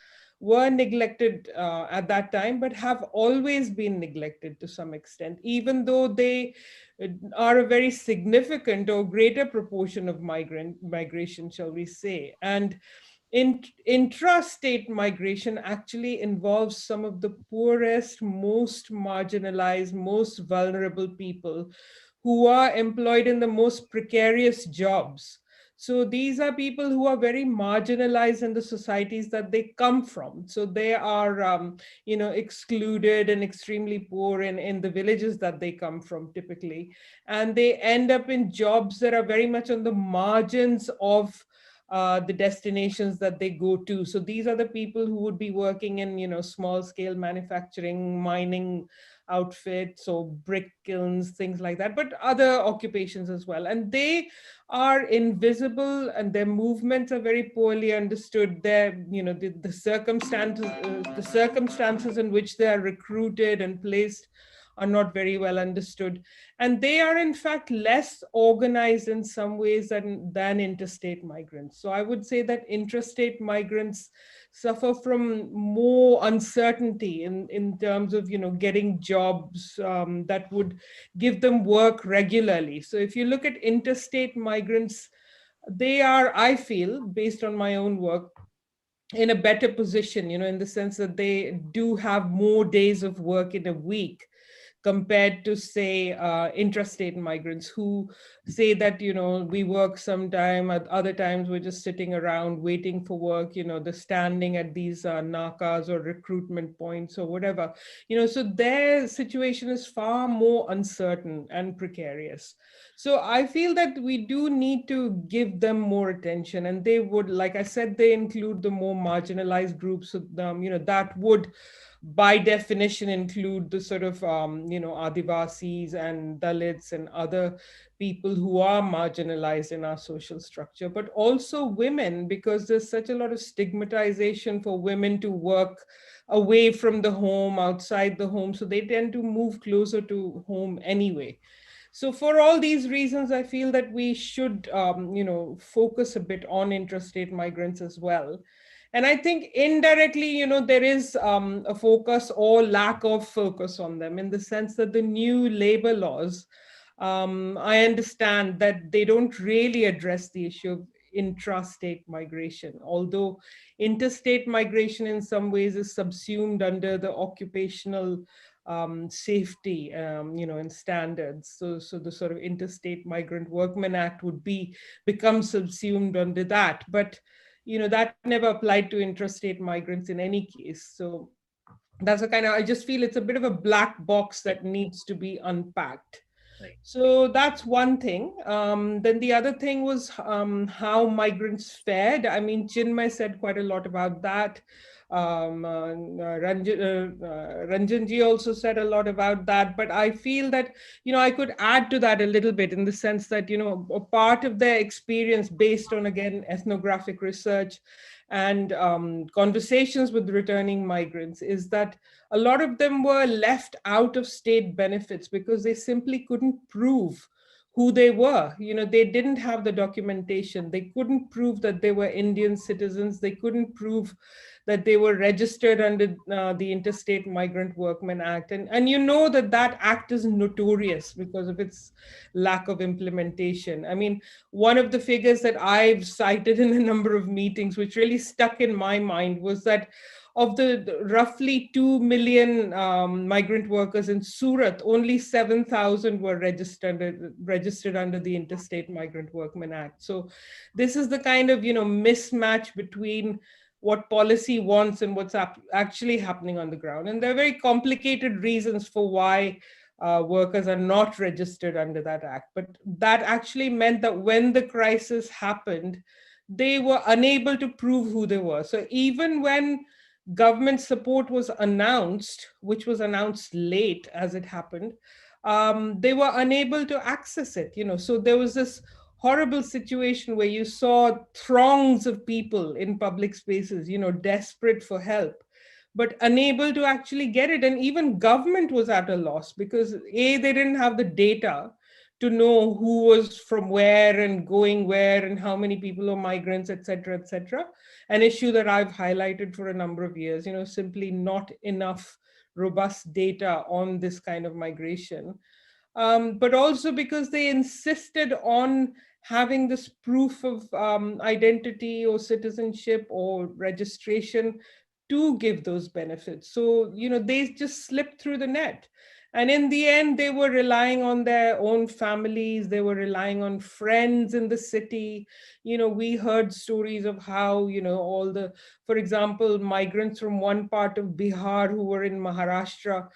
were neglected at that time, but have always been neglected to some extent, even though they are a very significant or greater proportion of migration, shall we say. And intrastate migration actually involves some of the poorest, most marginalized, most vulnerable people who are employed in the most precarious jobs. So these are people who are very marginalized in the societies that they come from. So they are, excluded and extremely poor in the villages that they come from typically. And they end up in jobs that are very much on the margins of the destinations that they go to. So these are the people who would be working in, small scale manufacturing, mining outfits or brick kilns, things like that, but other occupations as well. And they are invisible, and their movements are very poorly understood. The circumstances in which they are recruited and placed are not very well understood. And they are in fact less organized in some ways than interstate migrants. So I would say that intrastate migrants suffer from more uncertainty in terms of getting jobs that would give them work regularly. So if you look at interstate migrants, they are, I feel, based on my own work, in a better position, in the sense that they do have more days of work in a week compared to, say, intrastate migrants who say that, we work sometime, at other times we're just sitting around waiting for work, they're standing at these nakas or recruitment points or whatever, so their situation is far more uncertain and precarious. So I feel that we do need to give them more attention, and they would, like I said, they include the more marginalized groups. So, that would, by definition, include the sort of, Adivasis and Dalits and other people who are marginalized in our social structure, but also women, because there's such a lot of stigmatization for women to work away from the home, outside the home. So they tend to move closer to home anyway. So for all these reasons, I feel that we should, focus a bit on intrastate migrants as well. And I think indirectly, there is a focus or lack of focus on them, in the sense that the new labor laws, I understand that they don't really address the issue of intrastate migration, although interstate migration in some ways is subsumed under the occupational safety, and standards. So the sort of Interstate Migrant Workmen Act would become subsumed under that. But that never applied to intrastate migrants in any case. So that's a kind of, I just feel it's a bit of a black box that needs to be unpacked. Right. So that's one thing. Then the other thing was how migrants fared. I mean, Chinmay said quite a lot about that. Ranjanji also said a lot about that, but I feel that, I could add to that a little bit, in the sense that, a part of their experience, based on, again, ethnographic research and conversations with returning migrants, is that a lot of them were left out of state benefits because they simply couldn't prove who they were. They didn't have the documentation. They couldn't prove that they were Indian citizens. They couldn't prove that they were registered under the Interstate Migrant Workmen Act. And that act is notorious because of its lack of implementation. I mean, one of the figures that I've cited in a number of meetings, which really stuck in my mind, was that of the roughly 2 million migrant workers in Surat, only 7,000 were registered under the Interstate Migrant Workmen Act. So this is the kind of, mismatch between what policy wants and what's actually happening on the ground. And there are very complicated reasons for why workers are not registered under that act. But that actually meant that when the crisis happened, they were unable to prove who they were. So even when government support was announced, which was announced late as it happened, they were unable to access it. So there was this horrible situation where you saw throngs of people in public spaces, desperate for help, but unable to actually get it. And even government was at a loss because they didn't have the data to know who was from where and going where and how many people are migrants, et cetera, an issue that I've highlighted for a number of years, simply not enough robust data on this kind of migration. But also because they insisted on having this proof of identity or citizenship or registration to give those benefits. So, they just slipped through the net. And in the end, they were relying on their own families. They were relying on friends in the city. We heard stories of how, for example, migrants from one part of Bihar who were in Maharashtra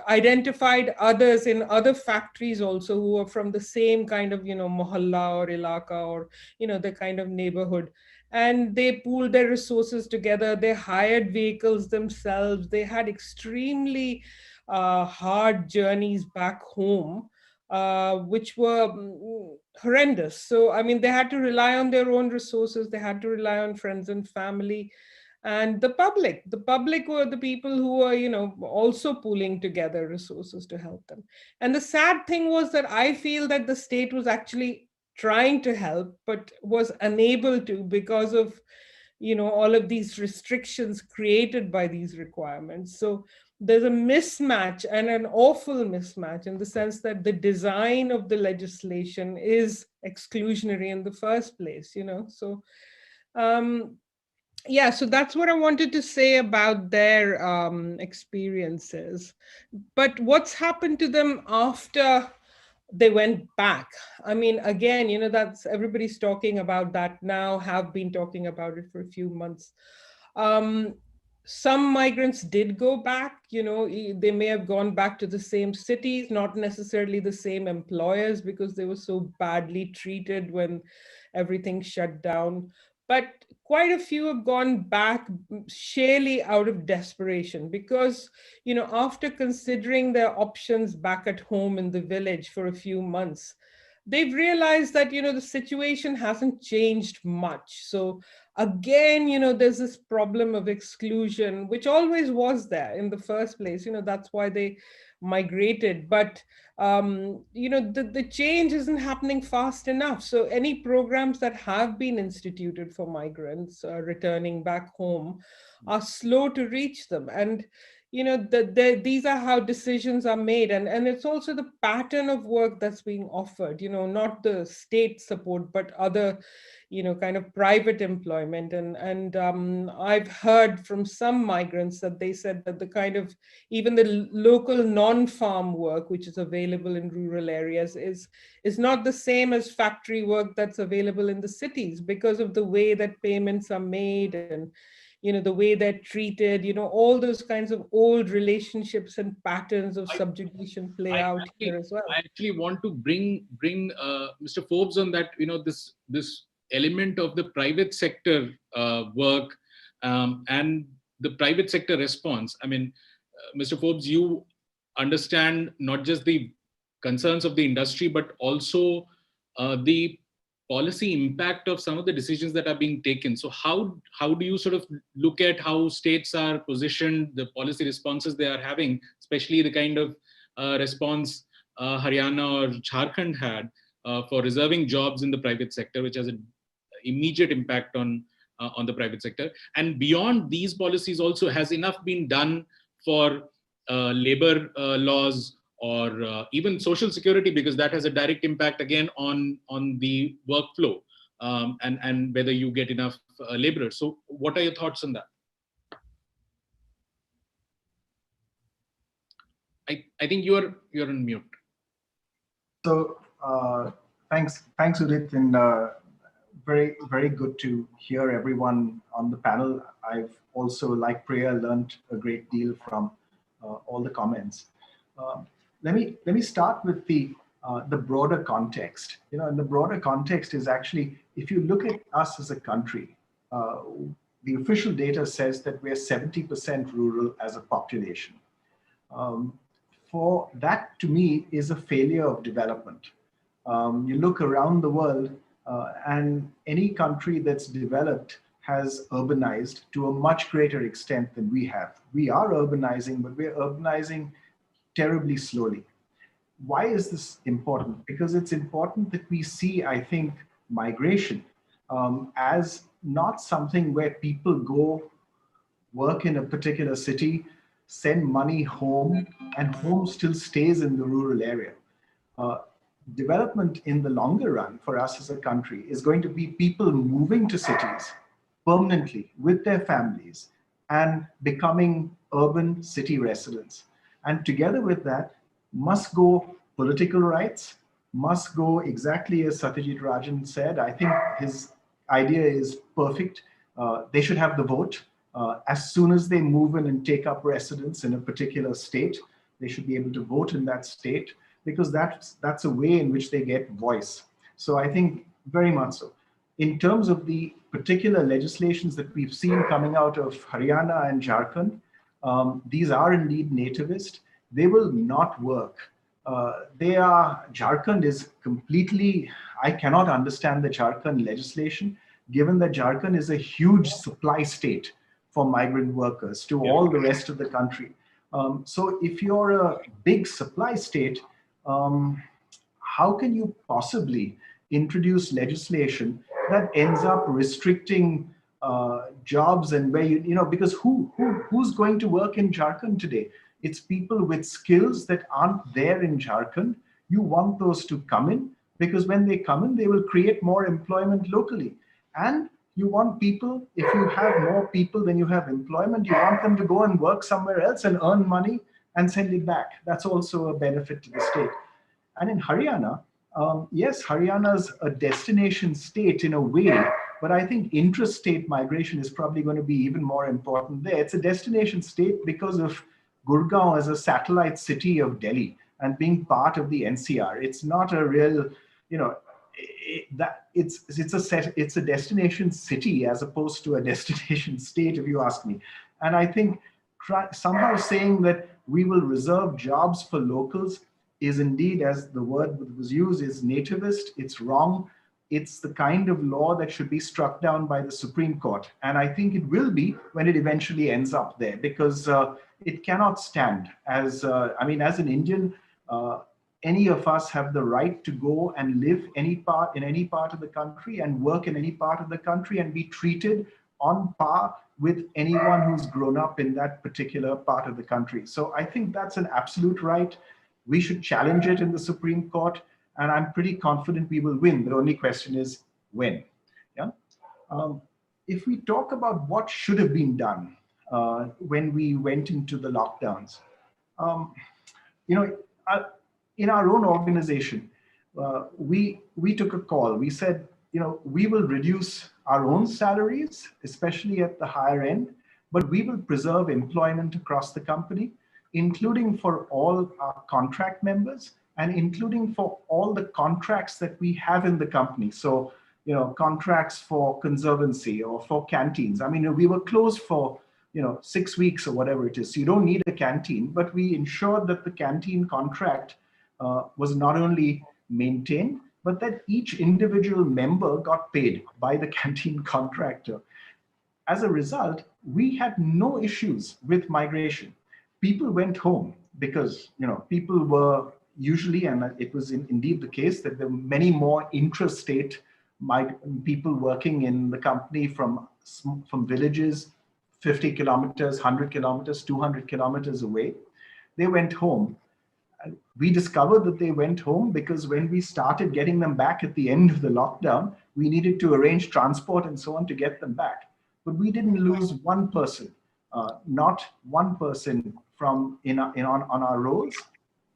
identified others in other factories also who were from the same kind of, mohalla or ilaka or, the kind of neighborhood. And they pooled their resources together. They hired vehicles themselves. They had extremely hard journeys back home, which were horrendous. So, I mean, they had to rely on their own resources. They had to rely on friends and family. And the public were the people who were, also pooling together resources to help them. And the sad thing was that I feel that the state was actually trying to help, but was unable to because of, all of these restrictions created by these requirements. So there's a mismatch, and an awful mismatch, in the sense that the design of the legislation is exclusionary in the first place, So Yeah, so that's what I wanted to say about their experiences. But what's happened to them after they went back? I mean, again, that's everybody's talking about that now, have been talking about it for a few months. Some migrants did go back, they may have gone back to the same cities, not necessarily the same employers, because they were so badly treated when everything shut down. But quite a few have gone back sheerly out of desperation because, after considering their options back at home in the village for a few months, they've realized that, the situation hasn't changed much. So again, there's this problem of exclusion, which always was there in the first place. That's why they migrated. But the change isn't happening fast enough. So any programs that have been instituted for migrants returning back home are slow to reach them. And these are how decisions are made, and it's also the pattern of work that's being offered, not the state support, but other kind of private employment. And I've heard from some migrants that they said that the kind of even the local non-farm work which is available in rural areas is not the same as factory work that's available in the cities, because of the way that payments are made and the way they're treated, all those kinds of old relationships and patterns of subjugation play out here as well. I actually want to bring Mr. Forbes on that, this element of the private sector work and the private sector response. I mean, Mr. Forbes, you understand not just the concerns of the industry, but also the policy impact of some of the decisions that are being taken. So how do you sort of look at how states are positioned, the policy responses they are having, especially the kind of response Haryana or Jharkhand had for reserving jobs in the private sector, which has an immediate impact on the private sector? And beyond these policies also, has enough been done for labor laws or even social security, because that has a direct impact again on the workflow and whether you get enough laborers. So what are your thoughts on that? I think you're on mute. So thanks Udit, and very, very good to hear everyone on the panel. I've also, like Priya, learned a great deal from all the comments. Let me start with the broader context. And the broader context is actually, if you look at us as a country, the official data says that we're 70% rural as a population. For that, to me, is a failure of development. You look around the world, and any country that's developed has urbanized to a much greater extent than we have. We are urbanizing, but we're urbanizing terribly slowly. Why is this important? Because it's important that we see, I think, migration as not something where people go work in a particular city, send money home, and home still stays in the rural area. Development in the longer run for us as a country is going to be people moving to cities permanently with their families and becoming urban city residents. And together with that must go political rights, must go exactly as Satyajit Rajan said. I think his idea is perfect. They should have the vote. As soon as they move in and take up residence in a particular state, they should be able to vote in that state, because that's a way in which they get voice. So I think very much so. In terms of the particular legislations that we've seen coming out of Haryana and Jharkhand, these are indeed nativist. They will not work. Jharkhand is completely, I cannot understand the Jharkhand legislation, given that Jharkhand is a huge supply state for migrant workers to all the rest of the country. So if you're a big supply state, how can you possibly introduce legislation that ends up restricting jobs and where because who's going to work in Jharkhand today? It's people with skills that aren't there in Jharkhand. You want those to come in, because when they come in, they will create more employment locally. And You want people, if you have more people than you have employment, you want them to go and work somewhere else and earn money and send it back. That's also a benefit to the state. And in Haryana, yes, Haryana is a destination state in a way, but I think intra-state migration is probably going to be even more important there. It's a destination state because of Gurgaon as a satellite city of Delhi and being part of the NCR. It's not a real, you know, it's a destination city as opposed to a destination state, if you ask me. And I think somehow saying that we will reserve jobs for locals is indeed, as the word was used, is nativist. It's wrong. It's the kind of law that should be struck down by the Supreme Court. And I think it will be when it eventually ends up there, because it cannot stand. As I mean, as an Indian, any of us have the right to go and live in any part of the country and work in any part of the country and be treated on par with anyone who's grown up in that particular part of the country. So I think that's an absolute right. We should challenge it in the Supreme Court, and I'm pretty confident we will win. The only question is when. Yeah. If we talk about what should have been done when we went into the lockdowns, you know, in our own organization, we took a call. We said, you know, we will reduce our own salaries, especially at the higher end, but we will preserve employment across the company, including for all our contract members and including for all the contracts that we have in the company. So, you know, contracts for conservancy or for canteens. I mean, we were closed for, you know, 6 weeks or whatever it is. So you don't need a canteen, but we ensured that the canteen contract was not only maintained, but that each individual member got paid by the canteen contractor. As a result, we had no issues with migration. People went home because, you know, people were usually, and it was indeed the case, that there were many more intra-state people working in the company from villages 50 kilometers, 100 kilometers, 200 kilometers away. They went home. We discovered that they went home because when we started getting them back at the end of the lockdown, we needed to arrange transport and so on to get them back. But we didn't lose one person, not one person from on our roles,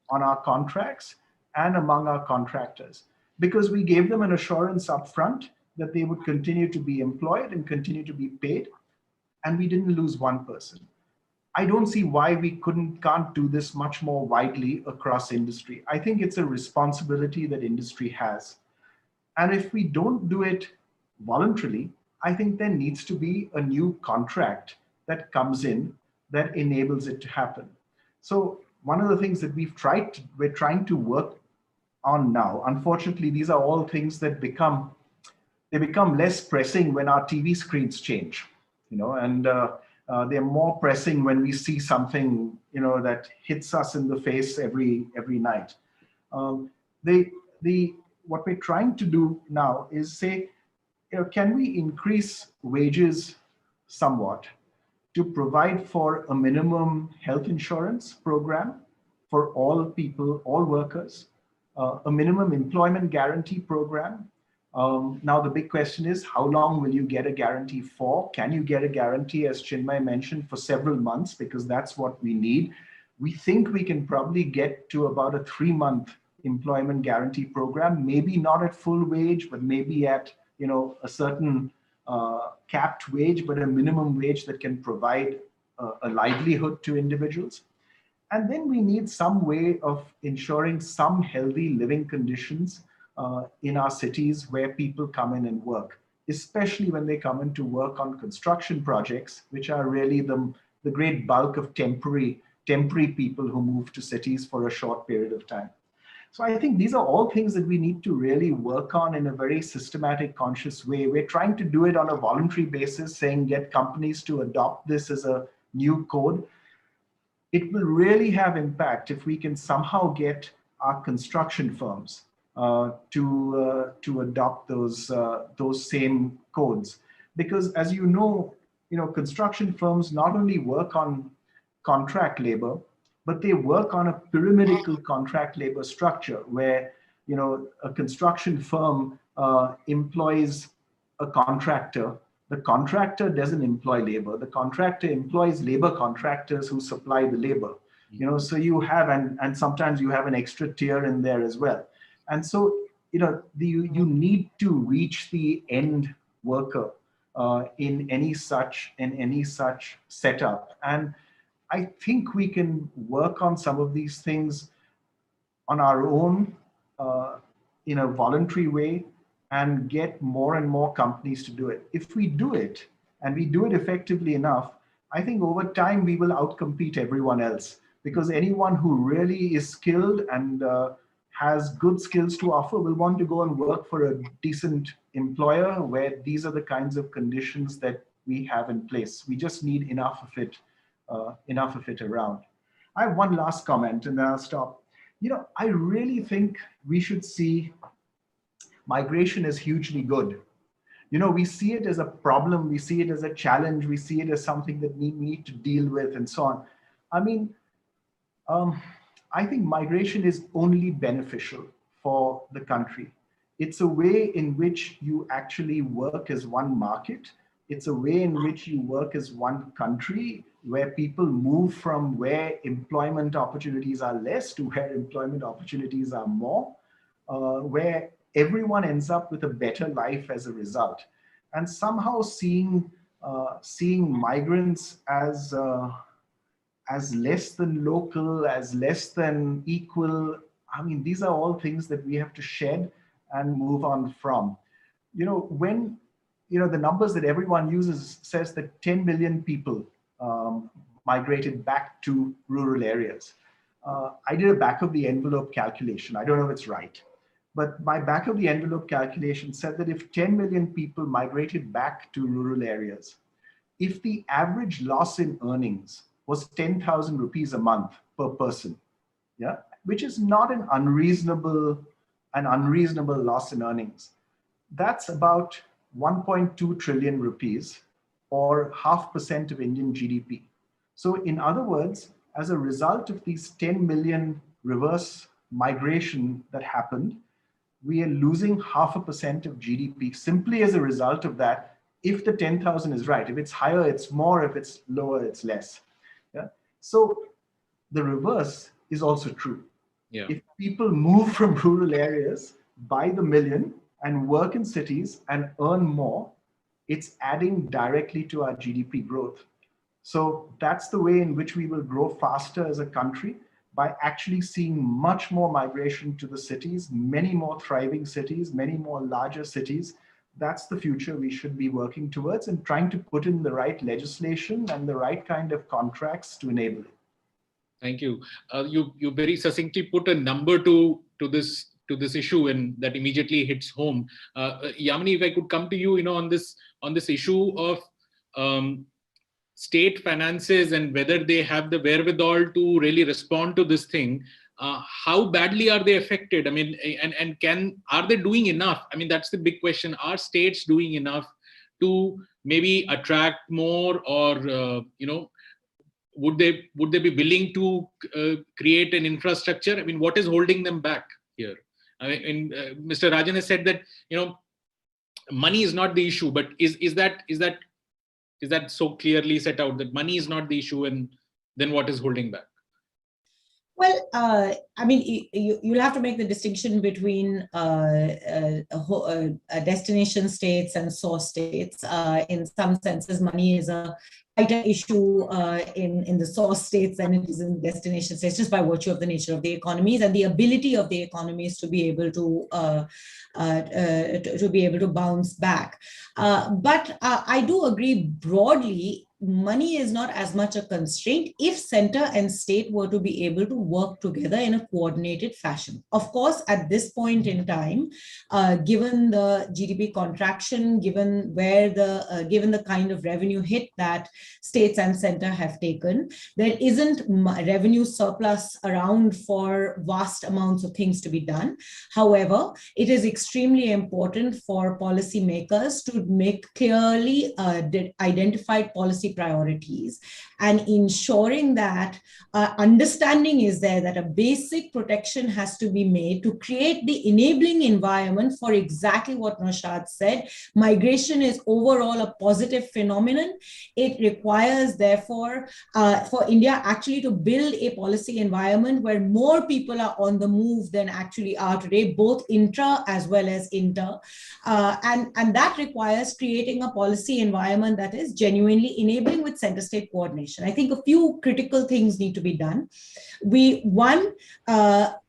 on our contracts, and among our contractors, because we gave them an assurance up front that they would continue to be employed and continue to be paid, and we didn't lose one person. I don't see why we can't do this much more widely across industry. I think it's a responsibility that industry has. And if we don't do it voluntarily, I think there needs to be a new contract that comes in that enables it to happen. So one of the things that we're trying to work on now, unfortunately, these are all things that become less pressing when our TV screens change, you know, and they're more pressing when we see something, you know, that hits us in the face every night. What we're trying to do now is say, you know, can we increase wages somewhat to provide for a minimum health insurance program for all people, all workers, a minimum employment guarantee program. Now, the big question is, how long will you get a guarantee for? Can you get a guarantee, as Chinmay mentioned, for several months? Because that's what we need. We think we can probably get to about a 3-month employment guarantee program, maybe not at full wage, but maybe at, you know, a certain capped wage, but a minimum wage that can provide a livelihood to individuals. And then we need some way of ensuring some healthy living conditions in our cities where people come in and work, especially when they come in to work on construction projects, which are really the great bulk of temporary people who move to cities for a short period of time. So I think these are all things that we need to really work on in a very systematic, conscious way. We're trying to do it on a voluntary basis, saying get companies to adopt this as a new code. It will really have impact if we can somehow get our construction firms to adopt those same codes, because as you know, construction firms not only work on contract labor, but they work on a pyramidal contract labor structure where, a construction firm employs a contractor The contractor doesn't employ labor. The contractor employs labor contractors who supply the labor. You know, so you have, and sometimes you have an extra tier in there as well. And so, you know, you need to reach the end worker in any such setup. And I think we can work on some of these things on our own in a voluntary way and get more and more companies to do it. If we do it and we do it effectively enough, I think over time we will outcompete everyone else, because anyone who really is skilled and has good skills to offer will want to go and work for a decent employer where these are the kinds of conditions that we have in place. We just need enough of it around. I have one last comment and then I'll stop. You know, I really think we should see migration as hugely good. You know, we see it as a problem, we see it as a challenge, we see it as something that we need to deal with and so on. I mean, I think migration is only beneficial for the country. It's a way in which you actually work as one market. It's a way in which you work as one country, where people move from where employment opportunities are less to where employment opportunities are more, where everyone ends up with a better life as a result. And somehow seeing migrants as less than local, as less than equal, I mean, these are all things that we have to shed and move on from. You know, when, you know, the numbers that everyone uses says that 10 million people migrated back to rural areas. I did a back of the envelope calculation. I don't know if it's right, but my back of the envelope calculation said that if 10 million people migrated back to rural areas, if the average loss in earnings was 10,000 rupees a month per person, yeah, which is not an unreasonable loss in earnings. That's about 1.2 trillion rupees, or 0.5% of Indian GDP. So in other words, as a result of these 10 million reverse migration that happened, we are losing 0.5% of GDP simply as a result of that. If the 10,000 is right, if it's higher, it's more, if it's lower, it's less. Yeah. So the reverse is also true. Yeah. If people move from rural areas by the million and work in cities and earn more, it's adding directly to our GDP growth. So that's the way in which we will grow faster as a country, by actually seeing much more migration to the cities, many more thriving cities, many more larger cities. That's the future we should be working towards, and trying to put in the right legislation and the right kind of contracts to enable it. Thank you. You very succinctly put a number to this issue, and that immediately hits home. Yamini, if I could come to you, on this issue of state finances and whether they have the wherewithal to really respond to this thing. How badly are they affected? I mean, and are they doing enough? I mean, that's the big question. Are states doing enough to maybe attract more, or would they be willing to create an infrastructure? I mean, what is holding them back here? I mean, Mr. Rajan has said that money is not the issue, but is that so clearly set out that money is not the issue, and then what is holding back? Well, I mean, you'll have to make the distinction between destination states and source states. In some senses, money is a tighter issue in the source states than it is in destination states, just by virtue of the nature of the economies and the ability of the economies to be able to bounce back. But I do agree broadly, money is not as much a constraint if center and state were to be able to work together in a coordinated fashion. Of course, at this point in time, given the GDP contraction, given the kind of revenue hit that states and center have taken, there isn't revenue surplus around for vast amounts of things to be done. However, it is extremely important for policymakers to make clearly identified policy priorities and ensuring that understanding is there that a basic protection has to be made to create the enabling environment for exactly what Naushad said. Migration is overall a positive phenomenon. It requires, therefore, for India actually to build a policy environment where more people are on the move than actually are today, both intra as well as inter. And that requires creating a policy environment that is genuinely enabling with center-state coordination. I think a few critical things need to be done.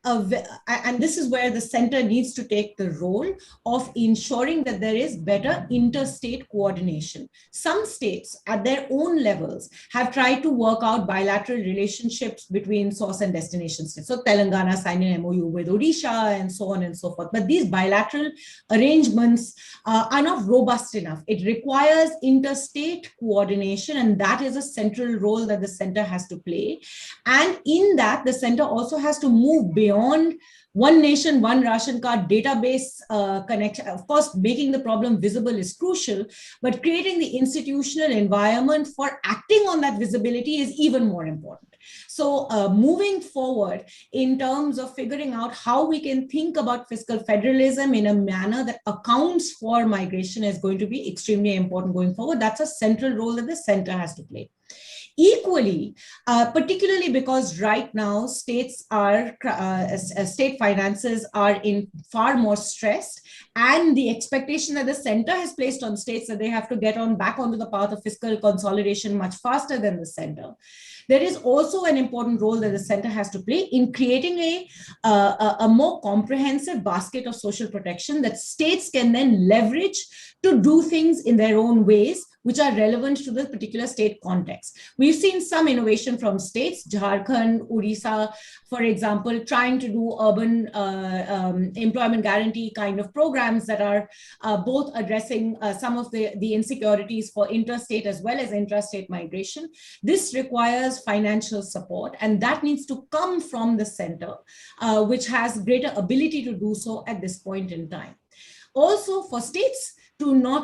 And this is where the center needs to take the role of ensuring that there is better interstate coordination. Some states at their own levels have tried to work out bilateral relationships between source and destination states. So Telangana signed an MOU with Odisha and so on and so forth. But these bilateral arrangements are not robust enough. It requires interstate coordination, and that is a central role that the center has to play. And in that, the center also has to move beyond one nation, one ration card database connection. Of course, making the problem visible is crucial, but creating the institutional environment for acting on that visibility is even more important. So moving forward in terms of figuring out how we can think about fiscal federalism in a manner that accounts for migration is going to be extremely important going forward. That's a central role that the center has to play. Equally, particularly because right now state finances are in far more stressed, and the expectation that the center has placed on states that they have to get back onto the path of fiscal consolidation much faster than the center. There is also an important role that the center has to play in creating a more comprehensive basket of social protection that states can then leverage to do things in their own ways, which are relevant to the particular state context. We've seen some innovation from states, Jharkhand, Odisha, for example, trying to do urban employment guarantee kind of programs that are both addressing some of the insecurities for interstate as well as intrastate migration. This requires financial support, and that needs to come from the center, which has greater ability to do so at this point in time. Also, for states to not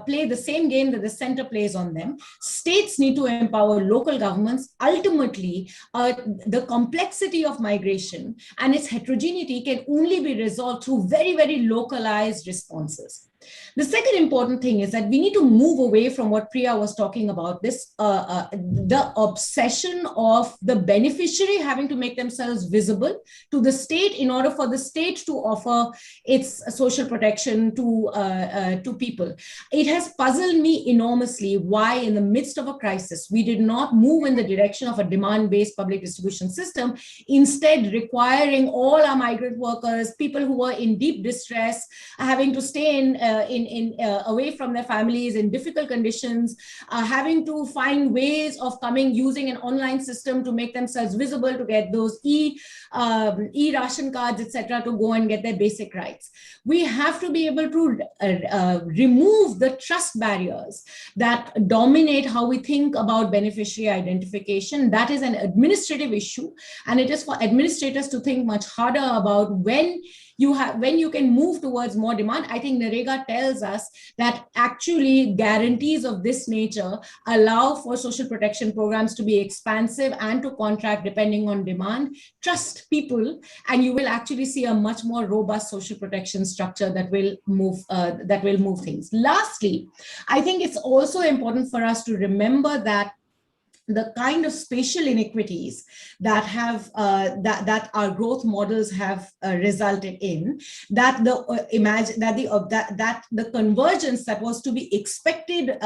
play the same game that the center plays on them, states need to empower local governments. Ultimately, the complexity of migration and its heterogeneity can only be resolved through very, very localized responses. The second important thing is that we need to move away from what Priya was talking about, this the obsession of the beneficiary having to make themselves visible to the state in order for the state to offer its social protection to people. It has puzzled me enormously why in the midst of a crisis, we did not move in the direction of a demand-based public distribution system, instead requiring all our migrant workers, people who were in deep distress, having to stay away from their families in difficult conditions, having to find ways of using an online system to make themselves visible, to get those e-ration cards, etc., to go and get their basic rights. We have to be able to remove the trust barriers that dominate how we think about beneficiary identification. That is an administrative issue, and it is for administrators to think much harder about when you can move towards more demand. I think Narega tells us that actually guarantees of this nature allow for social protection programs to be expansive and to contract depending on demand. Trust people, and you will actually see a much more robust social protection structure that will move things. Lastly, I think it's also important for us to remember that the kind of spatial inequities that have that our growth models have resulted in, that the convergence that was to be expected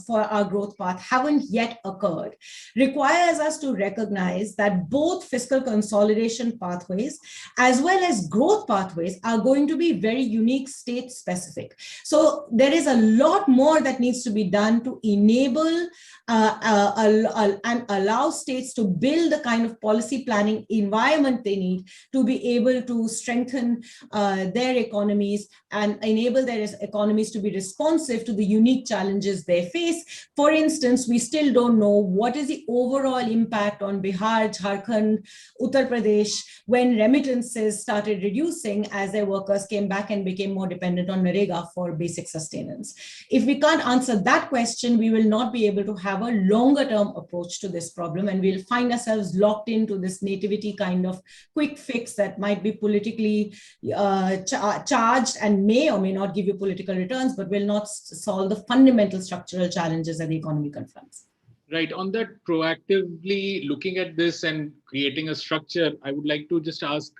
for our growth path haven't yet occurred, requires us to recognize that both fiscal consolidation pathways as well as growth pathways are going to be very unique state specific. So there is a lot more that needs to be done to enable a and allow states to build the kind of policy planning environment they need to be able to strengthen their economies and enable their economies to be responsive to the unique challenges they face. For instance, we still don't know what is the overall impact on Bihar, Jharkhand, Uttar Pradesh when remittances started reducing as their workers came back and became more dependent on Narega for basic sustenance. If we can't answer that question, we will not be able to have a longer term approach to this problem, and we'll find ourselves locked into this nativity kind of quick fix that might be politically charged and may or may not give you political returns, but will not solve the fundamental structural challenges that the economy confronts. Right. On that, proactively looking at this and creating a structure, I would like to just ask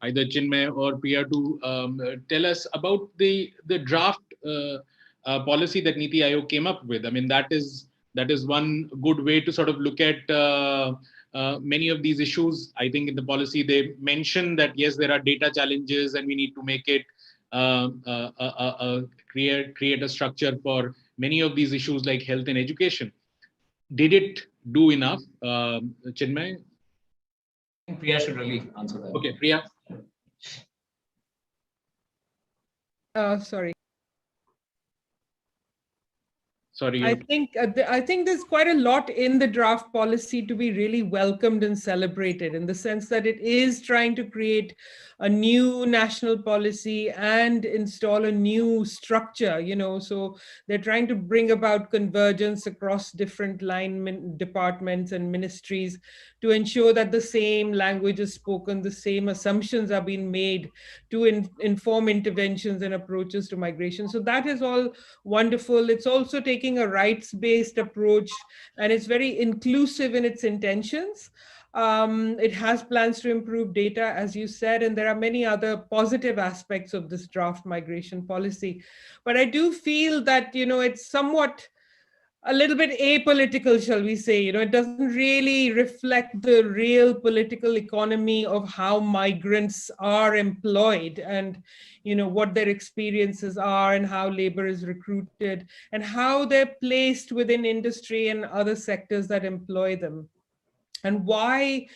either Chinmay or Priya to tell us about the draft policy that Niti Aayog came up with. I mean, that is one good way to sort of look at many of these issues. I think in the policy they mention that yes, there are data challenges and we need to make it create a structure for many of these issues like health and education. Did it do enough, Chinmay? I think Priya should really answer that. Okay, Priya. Sorry. Sorry. I think there's quite a lot in the draft policy to be really welcomed and celebrated, in the sense that it is trying to create a new national policy and install a new structure, so they're trying to bring about convergence across different line departments and ministries to ensure that the same language is spoken, the same assumptions are being made to inform interventions and approaches to migration. So that is all wonderful. It's also taking a rights-based approach, and it's very inclusive in its intentions. It has plans to improve data, as you said, and there are many other positive aspects of this draft migration policy. But I do feel that, it's somewhat a little bit apolitical, shall we say. It doesn't really reflect the real political economy of how migrants are employed and, what their experiences are and how labor is recruited and how they're placed within industry and other sectors that employ them. And why,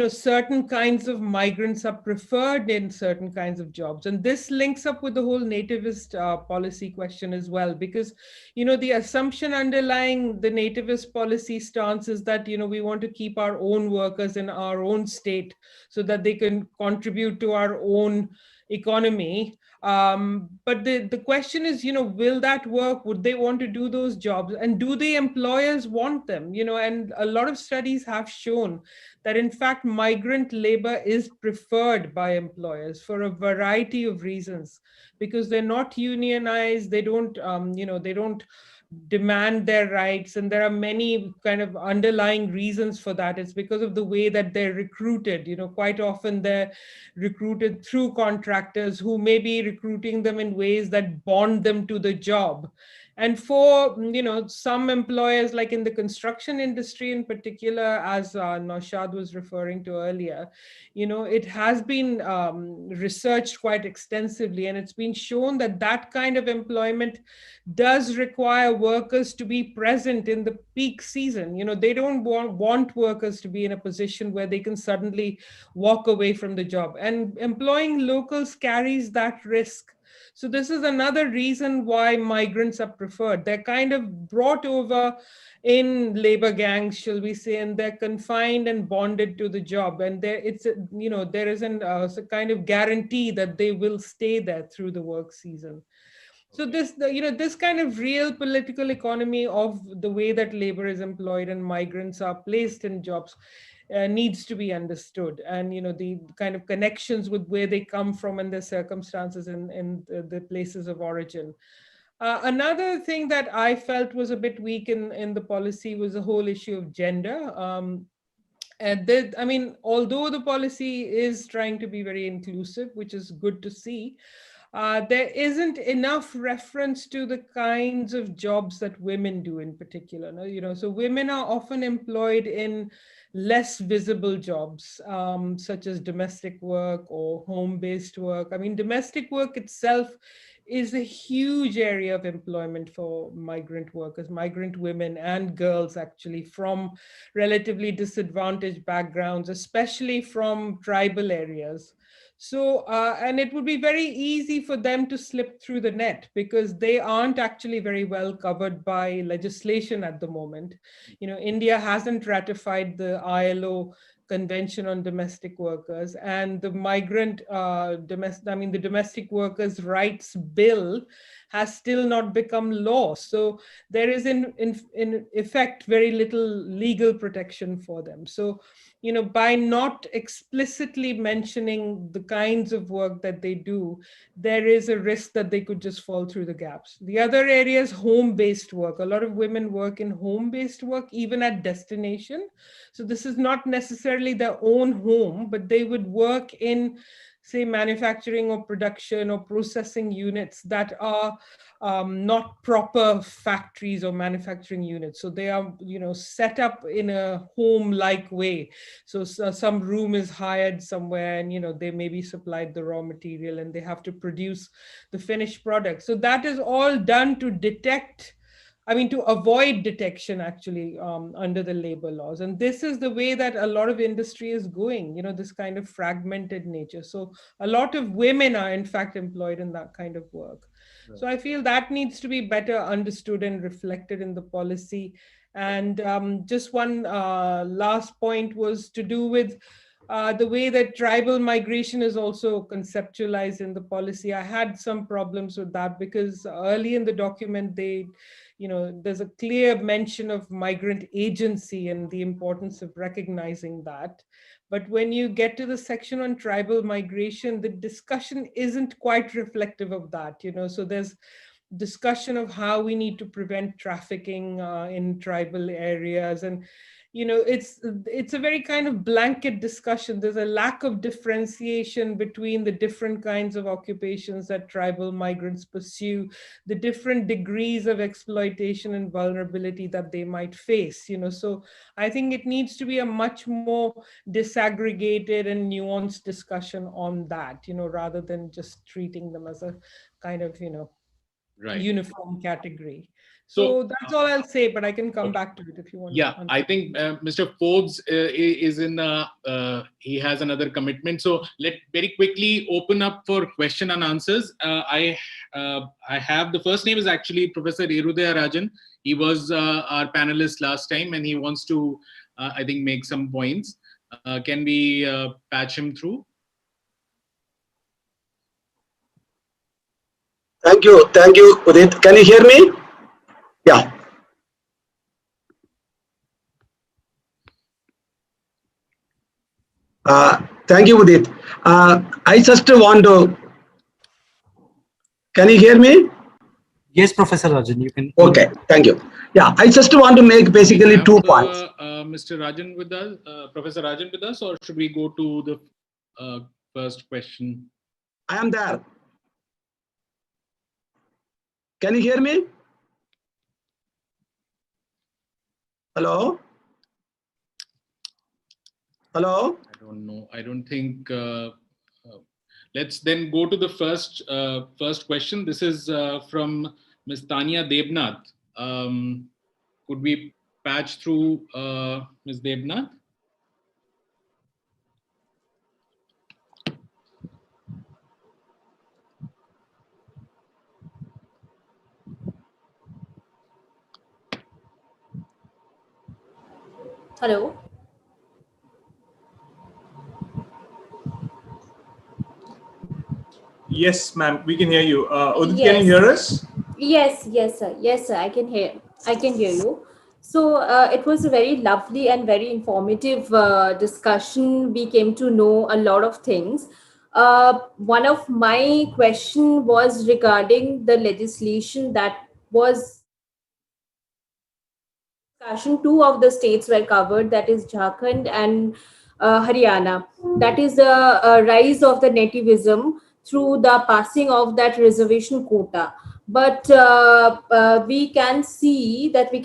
certain kinds of migrants are preferred in certain kinds of jobs. And this links up with the whole nativist policy question as well, because, the assumption underlying the nativist policy stance is that, we want to keep our own workers in our own state so that they can contribute to our own economy. But the question is, will that work? Would they want to do those jobs? And do the employers want them? And a lot of studies have shown that, in fact, migrant labor is preferred by employers for a variety of reasons, because they're not unionized, they don't, they don't demand their rights, and there are many kind of underlying reasons for that. It's because of the way that they're recruited. Quite often they're recruited through contractors who may be recruiting them in ways that bond them to the job. And for, some employers, like in the construction industry in particular, as Naushad was referring to earlier, it has been researched quite extensively, and it's been shown that that kind of employment does require workers to be present in the peak season. They don't want workers to be in a position where they can suddenly walk away from the job. And employing locals carries that risk. So this is another reason why migrants are preferred. They're kind of brought over in labor gangs, shall we say, and they're confined and bonded to the job. And there isn't a kind of guarantee that they will stay there through the work season. So this kind of real political economy of the way that labor is employed and migrants are placed in jobs needs to be understood, and the kind of connections with where they come from and their circumstances in the places of origin. Another thing that I felt was a bit weak in the policy was the whole issue of gender. Although the policy is trying to be very inclusive, which is good to see, there isn't enough reference to the kinds of jobs that women do in particular. So women are often employed in less visible jobs, such as domestic work or home-based work. Domestic work itself is a huge area of employment for migrant workers, migrant women and girls, actually, from relatively disadvantaged backgrounds, especially from tribal areas. So, and it would be very easy for them to slip through the net because they aren't actually very well covered by legislation at the moment. You know, India hasn't ratified the ILO Convention on Domestic Workers, and the the Domestic Workers' Rights Bill has still not become law. So there is in effect very little legal protection for them. So, you know, by not explicitly mentioning the kinds of work that they do, there is a risk that they could just fall through the gaps. The other area is home-based work. A lot of women work in home-based work, even at destination. So this is not necessarily their own home, but they would work in, say, manufacturing or production or processing units that are not proper factories or manufacturing units. So they are, you know, set up in a home-like way. So some room is hired somewhere, and, you know, they may be supplied the raw material and they have to produce the finished product. So that is all done to to avoid detection, actually, under the labor laws. And this is the way that a lot of industry is going, you know, this kind of fragmented nature. So a lot of women are in fact employed in that kind of work. Right. So I feel that needs to be better understood and reflected in the policy. And just one last point was to do with the way that tribal migration is also conceptualized in the policy. I had some problems with that because early in the document, there's a clear mention of migrant agency and the importance of recognizing that. But when you get to the section on tribal migration, the discussion isn't quite reflective of that, you know. So there's discussion of how we need to prevent trafficking in tribal areas, and you know, it's a very kind of blanket discussion. There's a lack of differentiation between the different kinds of occupations that tribal migrants pursue, the different degrees of exploitation and vulnerability that they might face, you know. So I think it needs to be a much more disaggregated and nuanced discussion on that, you know, rather than just treating them as a kind of, you know, right, uniform category. So that's all I'll say, but I can come back to it if you want. Yeah, I think Mr. Forbes is in, he has another commitment. So let very quickly open up for question and answers. I have, the first name is actually Professor Irudaya Rajan. He was our panelist last time and he wants to, I think, make some points. Can we patch him through? Thank you, Udit. Can you hear me? Yeah. Thank you, Udit. I just want to. Can you hear me? Yes, Professor Rajan, you can. Okay, thank you. Yeah, I just want to make basically 2 points. Mr. Rajan with us, Professor Rajan with us, or should we go to the first question? I am there. Can you hear me? Hello? Hello? I don't know. I don't think. Let's then go to the first question. This is from Ms. Tanya Debnath. Could we patch through Ms. Debnath? Hello. Yes, ma'am, we can hear you. Udit, yes. Can you hear us? Yes, sir. I can hear you. So it was a very lovely and very informative discussion. We came to know a lot of things. One of my question was regarding the legislation that was discussion. 2 of the states were covered, that is Jharkhand and Haryana. That is a rise of the nativism through the passing of that reservation quota. But we can see that we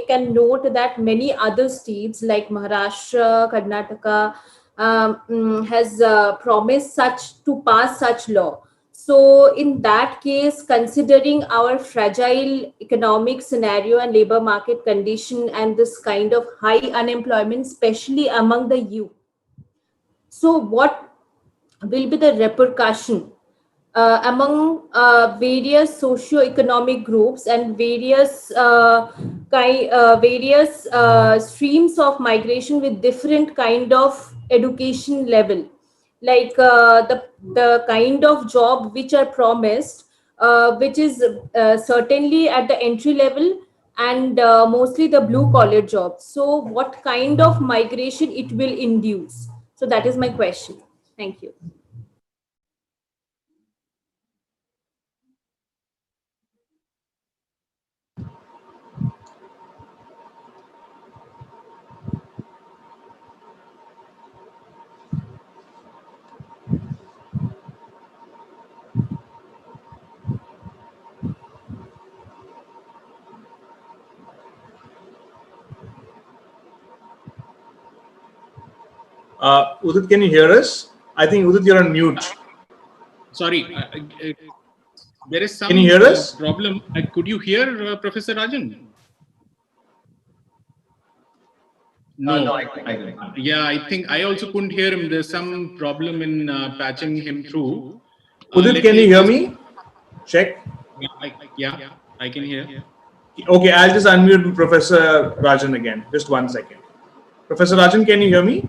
can note that many other states like Maharashtra, Karnataka has promised to pass such law. So in that case, considering our fragile economic scenario and labor market condition and this kind of high unemployment, especially among the youth, so what will be the repercussion among various socio-economic groups and various streams of migration with different kind of education level, like the kind of job which are promised, which is certainly at the entry level and mostly the blue collar jobs. So what kind of migration it will induce? So that is my question. Thank you. Udit, can you hear us? I think Udit, you're on mute. Sorry, there is some Can you hear us? problem. Could you hear Professor Rajan? No, I couldn't. Yeah, I think I also couldn't hear him. There's some problem in patching him through. Udit, can you hear me? Check. Yeah, I can hear. Okay, I'll just unmute Professor Rajan again. Just 1 second. Professor Rajan, can you hear me?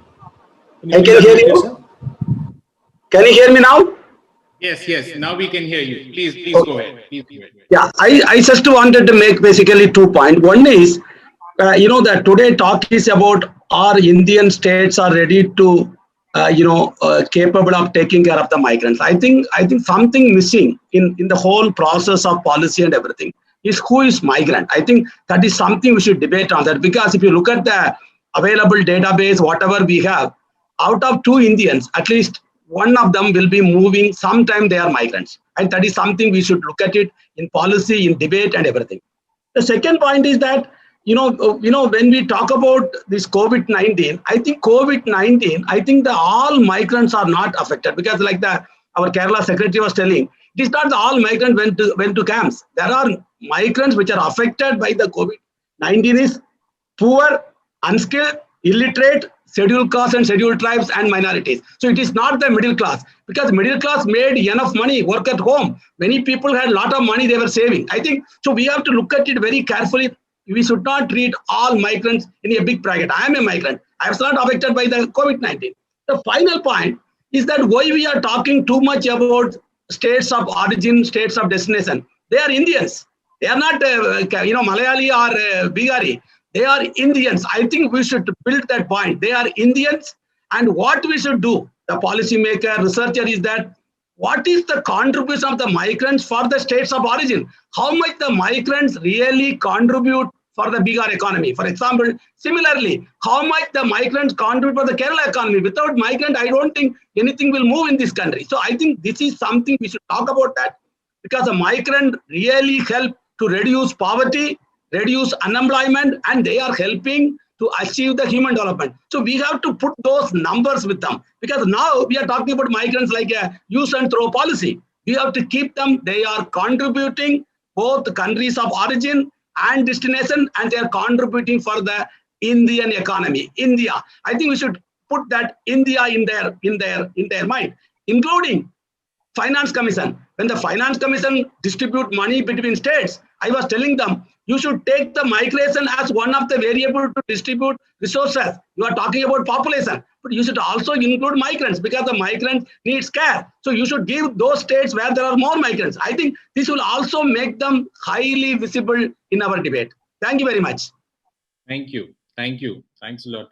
I can hear you. Can you hear me now? Yes. Now we can hear you. Please okay. Go ahead. Yeah, I just wanted to make basically 2 points. One is, that today talk is about our Indian states are ready to, capable of taking care of the migrants. I think something missing in the whole process of policy and everything is who is migrant. I think that is something we should debate on that, because if you look at the available database, whatever we have, out of 2 Indians, at least one of them will be moving. Sometime they are migrants, and that is something we should look at it in policy, in debate, and everything. The second point is that when we talk about this COVID-19, I think all migrants are not affected, because like our Kerala secretary was telling, it is not all migrants went to camps. There are migrants which are affected by the COVID-19 is poor, unskilled, illiterate, scheduled castes and scheduled tribes and minorities. So it is not the middle class, because middle class made enough money, work at home. Many people had a lot of money they were saving. I think so we have to look at it very carefully. We should not treat all migrants in a big bracket. I am a migrant. I was not affected by the COVID-19. The final point is that why we are talking too much about states of origin, states of destination. They are Indians. They are not Malayali or Bihari. They are Indians. I think we should build that point. They are Indians, and what we should do, the policymaker, researcher, is that what is the contribution of the migrants for the states of origin? How much the migrants really contribute for the bigger economy? For example, similarly, how much the migrants contribute for the Kerala economy? Without migrant, I don't think anything will move in this country. So I think this is something we should talk about that, because the migrant really help to reduce poverty, reduce unemployment, and they are helping to achieve the human development. So we have to put those numbers with them, because now we are talking about migrants like a use and throw policy. We have to keep them. They are contributing both the countries of origin and destination, and they are contributing for the Indian economy. India, I think we should put that India in their mind, including Finance Commission. When the Finance Commission distribute money between states, I was telling them, you should take the migration as one of the variables to distribute resources. You are talking about population, but you should also include migrants, because the migrants needs care. So you should give those states where there are more migrants. I think this will also make them highly visible in our debate. Thank you very much. Thank you. Thanks a lot.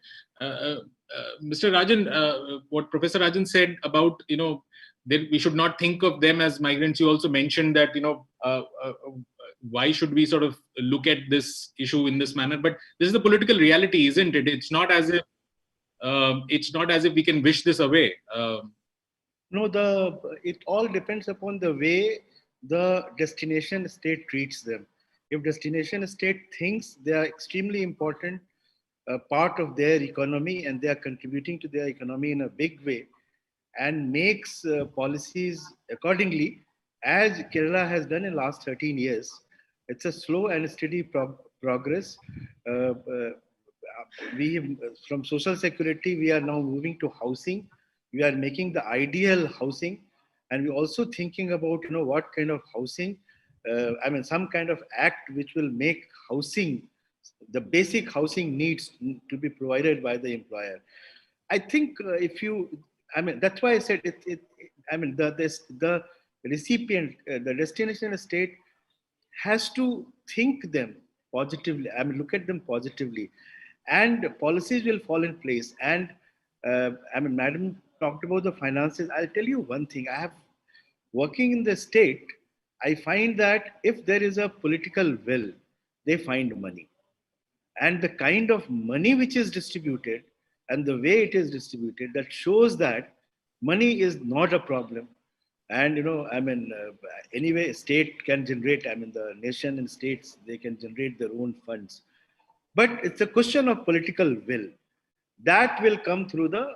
Mr. Rajan, what Professor Rajan said about, that we should not think of them as migrants. You also mentioned that, why should we sort of look at this issue in this manner? But this is the political reality, isn't it? It's not as if we can wish this away. No, it all depends upon the way the destination state treats them. If destination state thinks they are extremely important part of their economy and they are contributing to their economy in a big way, and makes policies accordingly, as Kerala has done in the last 13 years. It's a slow and steady progress. From social security, we are now moving to housing. We are making the ideal housing, and we're also thinking about what kind of housing. Some kind of act which will make housing, the basic housing needs to be provided by the employer. I think that's why I said the recipient, the destination state has to think them positively. Look at them positively, and policies will fall in place. And Madam talked about the finances. I'll tell you one thing. Working in the state, I find that if there is a political will, they find money. And the kind of money which is distributed and the way it is distributed, that shows that money is not a problem. And anyway, state can generate, the nation and states, they can generate their own funds. But it's a question of political will. That will come through the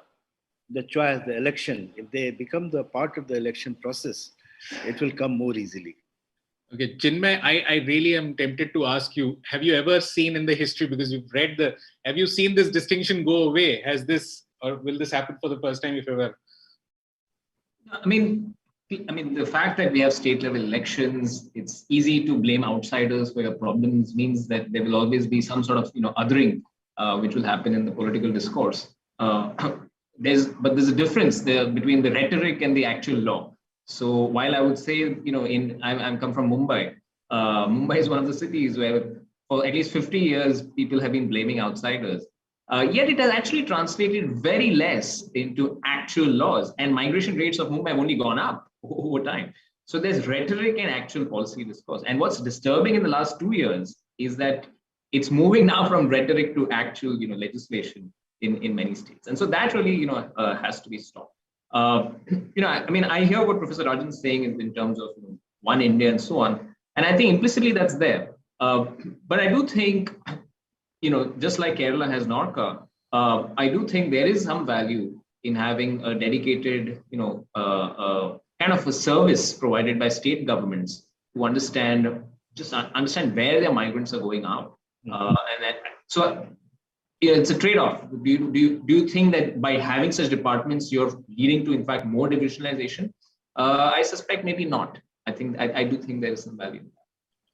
choice, the election. If they become the part of the election process, it will come more easily. Okay, Chinmay, I really am tempted to ask you, have you ever seen in the history, because you've read have you seen this distinction go away? Has this, or will this happen for the first time, if ever? The fact that we have state level elections, it's easy to blame outsiders for your problems, means that there will always be some sort of othering which will happen in the political discourse. There's a difference there between the rhetoric and the actual law. So while I would say, I'm come from Mumbai. Mumbai is one of the cities where for at least 50 years, people have been blaming outsiders. Yet it has actually translated very less into actual laws, and migration rates of Mumbai have only gone up over time. So there's rhetoric and actual policy discourse. And what's disturbing in the last 2 years is that it's moving now from rhetoric to actual, legislation in many states. And so that really, has to be stopped. I hear what Professor Rajan is saying in terms of one India and so on. And I think implicitly that's there. But I do think, just like Kerala has Norca, I do think there is some value in having a dedicated, kind of a service provided by state governments to understand where their migrants are going out. It's a trade-off. Do you think that by having such departments, you're leading to, in fact, more divisionalization? I suspect maybe not. I do think there is some value.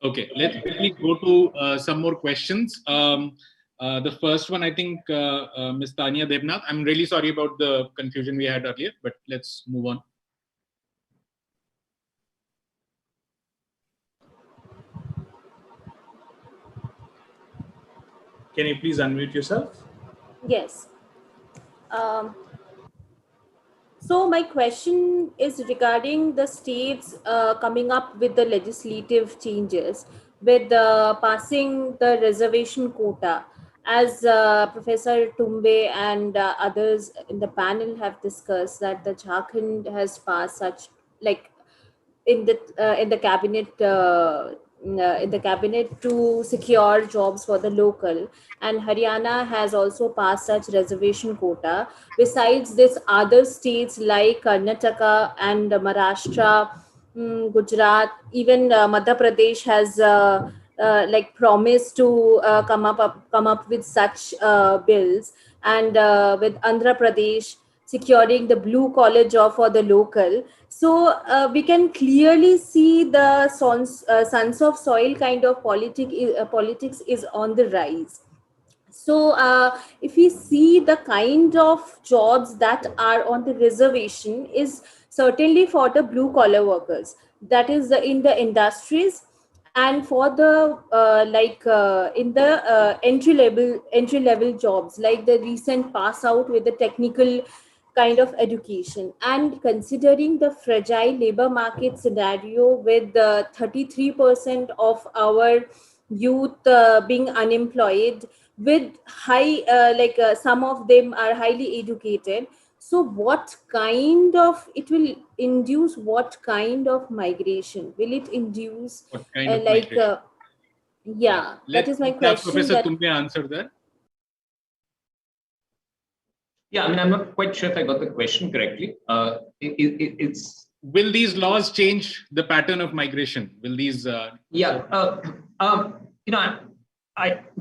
Okay, let's quickly go to some more questions. The first one, I think, Ms. Tanya Devnath. I'm really sorry about the confusion we had earlier, but let's move on. Can you please unmute yourself? Yes. So my question is regarding the states coming up with the legislative changes with passing the reservation quota. As Professor Tumbe and others in the panel have discussed, that the Jharkhand has passed such, like in the cabinet to secure jobs for the local, and Haryana has also passed such reservation quota. Besides this, other states like Karnataka and Maharashtra, Gujarat, even Madhya Pradesh has promised to come up with such bills, and with Andhra Pradesh securing the blue collar job for the local. So we can clearly see the sons of soil kind of politics is on the rise. So if we see the kind of jobs that are on the reservation is certainly for the blue collar workers, that is in the industries, and for the in the entry level jobs, like the recent pass out with the technical kind of education. And considering the fragile labor market scenario with 33% of our youth being unemployed, with high some of them are highly educated, so what kind of migration will it induce? What kind of migration? That is my question. Professor Tumbe answer that. Yeah, I mean, I'm not quite sure if I got the question correctly. It's will these laws change the pattern of migration? Will these? I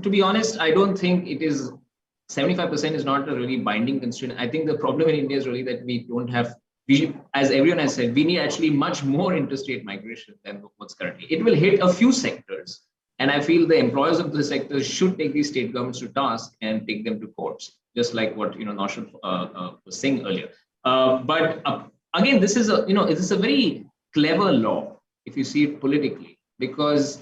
to be honest, I don't think it is. 75% is not a really binding constraint. I think the problem in India is really that we don't have. As everyone has said, we need actually much more interstate migration than what's currently. It will hit a few sectors, and I feel the employers of the sectors should take these state governments to task and take them to courts, just like what Naushad was saying earlier. Again, this is a very clever law if you see it politically, because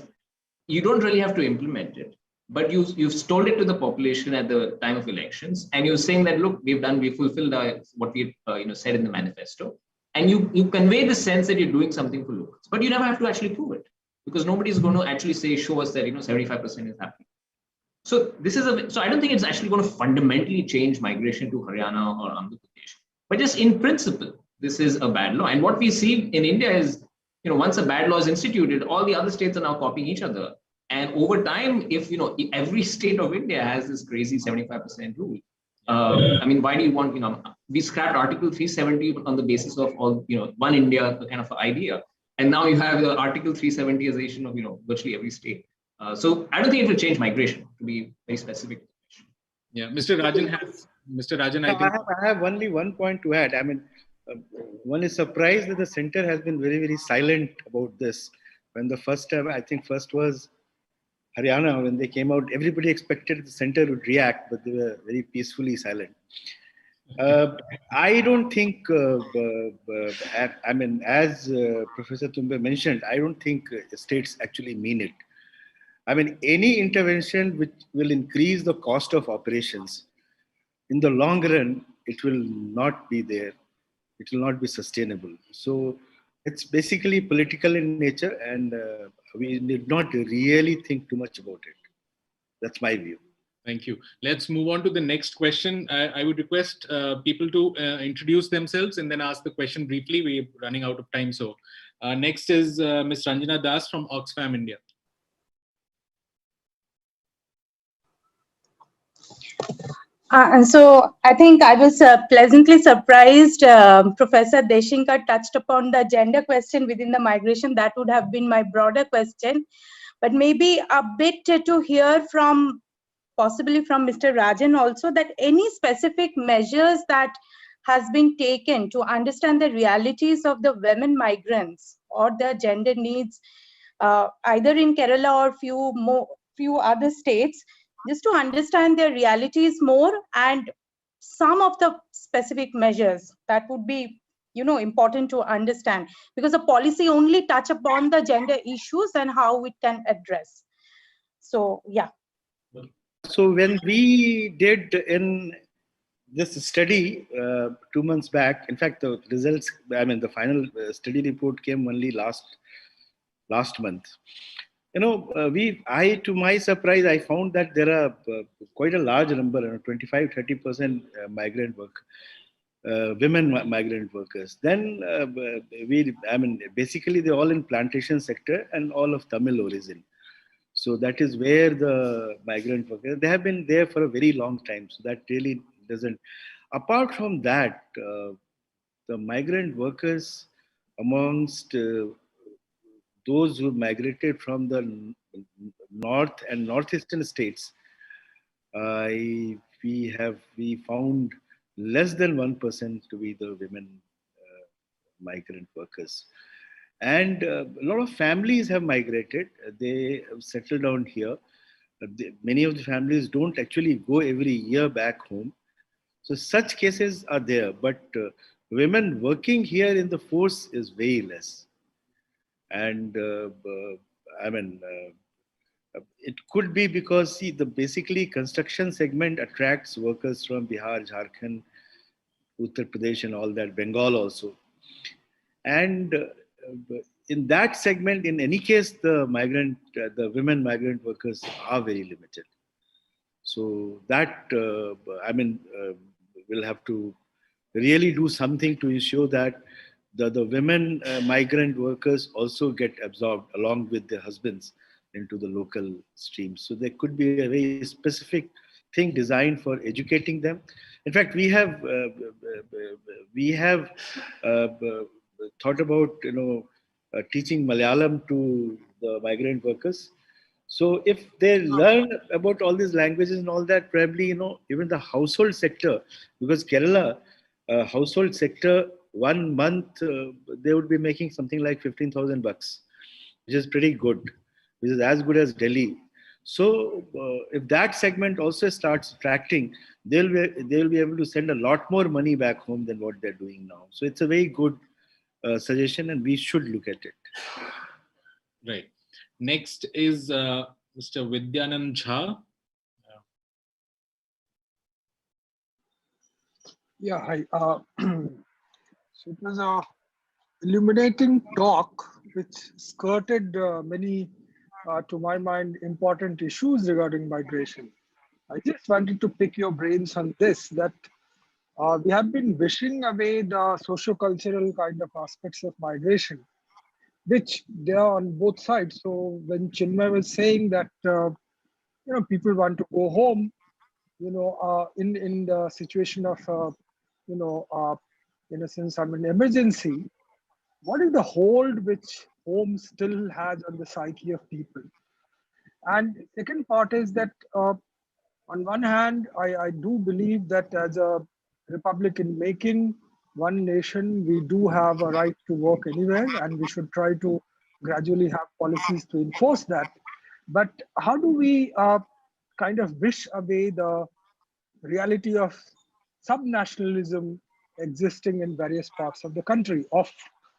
you don't really have to implement it, but you've told it to the population at the time of elections, and you're saying that, look, we fulfilled what we said in the manifesto, and you convey the sense that you're doing something for locals, but you never have to actually prove it, because nobody's going to actually show us that 75% is happening. So I don't think it's actually going to fundamentally change migration to Haryana or Andhra Pradesh, but just in principle, this is a bad law. And what we see in India is, once a bad law is instituted, all the other states are now copying each other. And over time, if every state of India has this crazy 75% rule, I mean, why do you want, we scrapped Article 370 on the basis of all, one India kind of idea. And now you have the Article 370ization of, virtually every state. So I don't think it will change migration, to be very specific. Yeah, Mr. Rajan, I have only one point to add. I mean, one is surprised that the center has been very, very silent about this. When the first time, I think first was Haryana, when they came out, everybody expected the center would react, but they were very peacefully silent. I don't think, I mean, as Professor Tumbe mentioned, I don't think states actually mean it. I mean, any intervention which will increase the cost of operations, in the long run, it will not be there. It will not be sustainable. So it's basically political in nature, and we need not really think too much about it. That's my view. Thank you. Let's move on to the next question. I would request people to introduce themselves and then ask the question briefly. We're running out of time. So next is Ms. Ranjana Das from Oxfam India. So I think I was pleasantly surprised. Professor Deshinkar touched upon the gender question within the migration. That would have been my broader question, but maybe a bit to hear from, possibly from Mr. Rajan also, that any specific measures that has been taken to understand the realities of the women migrants or their gender needs, either in Kerala or few other states, just to understand their realities more, and some of the specific measures that would be, important to understand, because the policy only touch upon the gender issues and how it can address. So, yeah. So when we did in this study 2 months back, in fact, the results, I mean, the final study report came only last month. To my surprise, I found that there are quite a large number, 25-30% migrant work, women migrant workers. Then basically they're all in plantation sector and all of Tamil origin. So that is where the migrant workers, they have been there for a very long time. So that really doesn't. Apart from that, the migrant workers amongst those who migrated from the north and northeastern states, we found less than 1% to be the women migrant workers. And a lot of families have migrated. They have settled down here. Many of the families don't actually go every year back home. So such cases are there, but women working here in the force is very less. And it could be because, see, the basically construction segment attracts workers from Bihar, Jharkhand, Uttar Pradesh and all that, Bengal also. And in that segment, in any case, the women migrant workers are very limited. So that, we'll have to really do something to ensure that the women migrant workers also get absorbed along with their husbands into the local streams. So there could be a very specific thing designed for educating them. In fact, we have thought about teaching Malayalam to the migrant workers. So if they learn about all these languages and all that, probably even the household sector, because Kerala household sector 1 month they would be making something like 15,000 bucks, which is pretty good, which is as good as Delhi. So if that segment also starts attracting, they'll be able to send a lot more money back home than what they're doing now. So it's a very good suggestion, and we should look at it. Right. Next is Mr. Vidyanand Jha. Yeah, hi. So it was a illuminating talk which skirted many, to my mind, important issues regarding migration. I just wanted to pick your brains on this, that we have been wishing away the socio-cultural kind of aspects of migration, which they are on both sides. So when Chinmay was saying that, people want to go home, in the situation of, in a sense, emergency, what is the hold which home still has on the psyche of people? And second part is that on one hand, I do believe that as a republic in making, one nation, we do have a right to work anywhere, and we should try to gradually have policies to enforce that. But how do we kind of wish away the reality of subnationalism existing in various parts of the country, of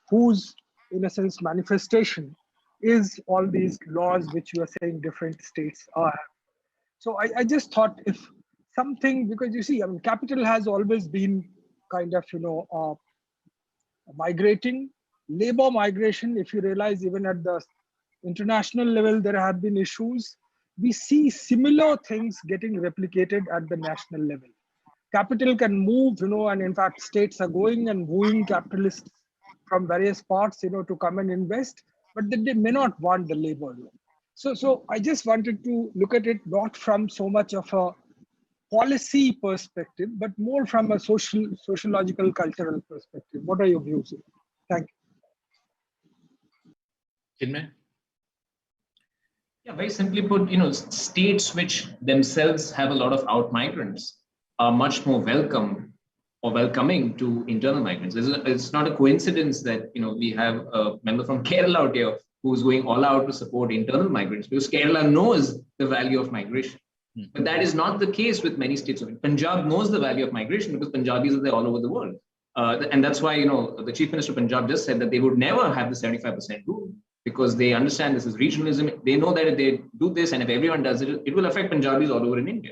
whose, in a sense, manifestation is all these laws which you are saying different states are. So I just thought if something, because you see, capital has always been kind of, migrating. Labor migration, if you realize, even at the international level, there have been issues. We see similar things getting replicated at the national level. Capital can move, and in fact, states are going and wooing capitalists from various parts, to come and invest, but they may not want the labor. So I just wanted to look at it not from so much of a policy perspective, but more from a sociological, cultural perspective. What are your views? Thank you. Chinmay? Yeah, very simply put, states which themselves have a lot of out migrants are much more welcome or welcoming to internal migrants. It's not a coincidence that we have a member from Kerala out here who's going all out to support internal migrants, because Kerala knows the value of migration. But that is not the case with many states. Punjab knows the value of migration because Punjabis are there all over the world. And that's why, the Chief Minister of Punjab just said that they would never have the 75% rule, because they understand this is regionalism. They know that if they do this and if everyone does it, it will affect Punjabis all over in India.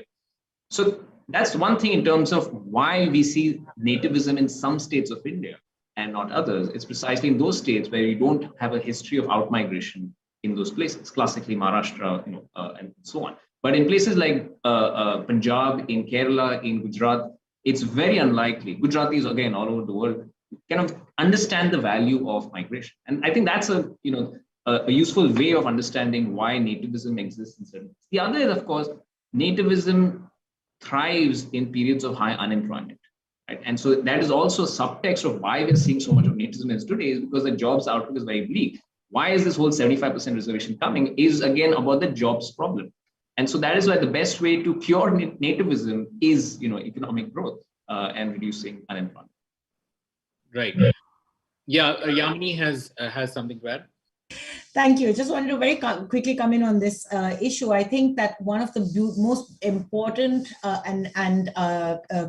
So that's one thing in terms of why we see nativism in some states of India and not others. It's precisely in those states where you don't have a history of out-migration in those places, classically Maharashtra, and so on. But in places like Punjab, in Kerala, in Gujarat, it's very unlikely. Gujaratis, again, all over the world, kind of understand the value of migration. And I think that's a useful way of understanding why nativism exists in certain. The other is, of course, nativism thrives in periods of high unemployment. Right? And so that is also a subtext of why we're seeing so much of nativism today, is because the jobs outlook is very bleak. Why is this whole 75% reservation coming is, again, about the jobs problem. And so that is why the best way to cure nativism is, economic growth and reducing unemployment. Right. Yeah, Yamini has something to add. Thank you. I just wanted to very quickly come in on this issue. I think that one of the most important and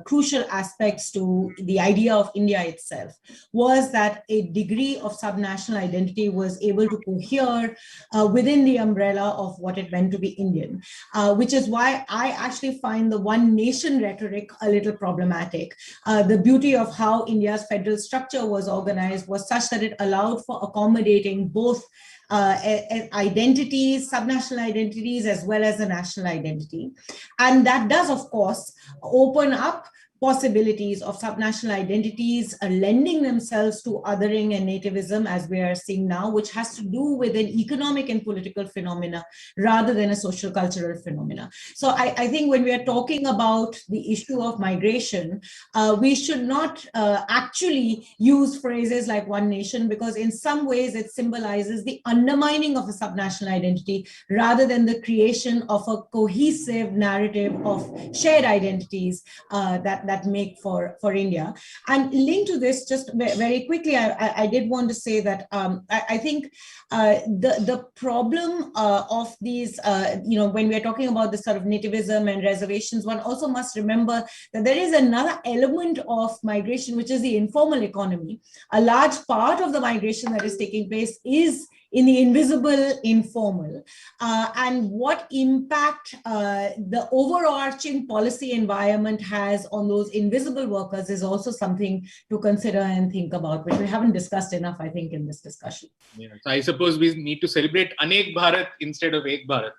crucial aspects to the idea of India itself was that a degree of subnational identity was able to cohere within the umbrella of what it meant to be Indian, which is why I actually find the one nation rhetoric a little problematic. The beauty of how India's federal structure was organized was such that it allowed for accommodating both identities, subnational identities, as well as the national identity. And that does, of course, open up possibilities of subnational identities lending themselves to othering and nativism, as we are seeing now, which has to do with an economic and political phenomena rather than a social cultural phenomena. So I think when we are talking about the issue of migration, we should not actually use phrases like one nation, because in some ways it symbolizes the undermining of a subnational identity rather than the creation of a cohesive narrative of shared identities that make for India. And linked to this, just very quickly, I did want to say that I think the problem of these, when we're talking about this sort of nativism and reservations, one also must remember that there is another element of migration, which is the informal economy. A large part of the migration that is taking place is in the invisible informal, and what impact the overarching policy environment has on those invisible workers is also something to consider and think about, which we haven't discussed enough, I think, in this discussion. Yeah. So I suppose we need to celebrate Anek Bharat instead of Ek Bharat.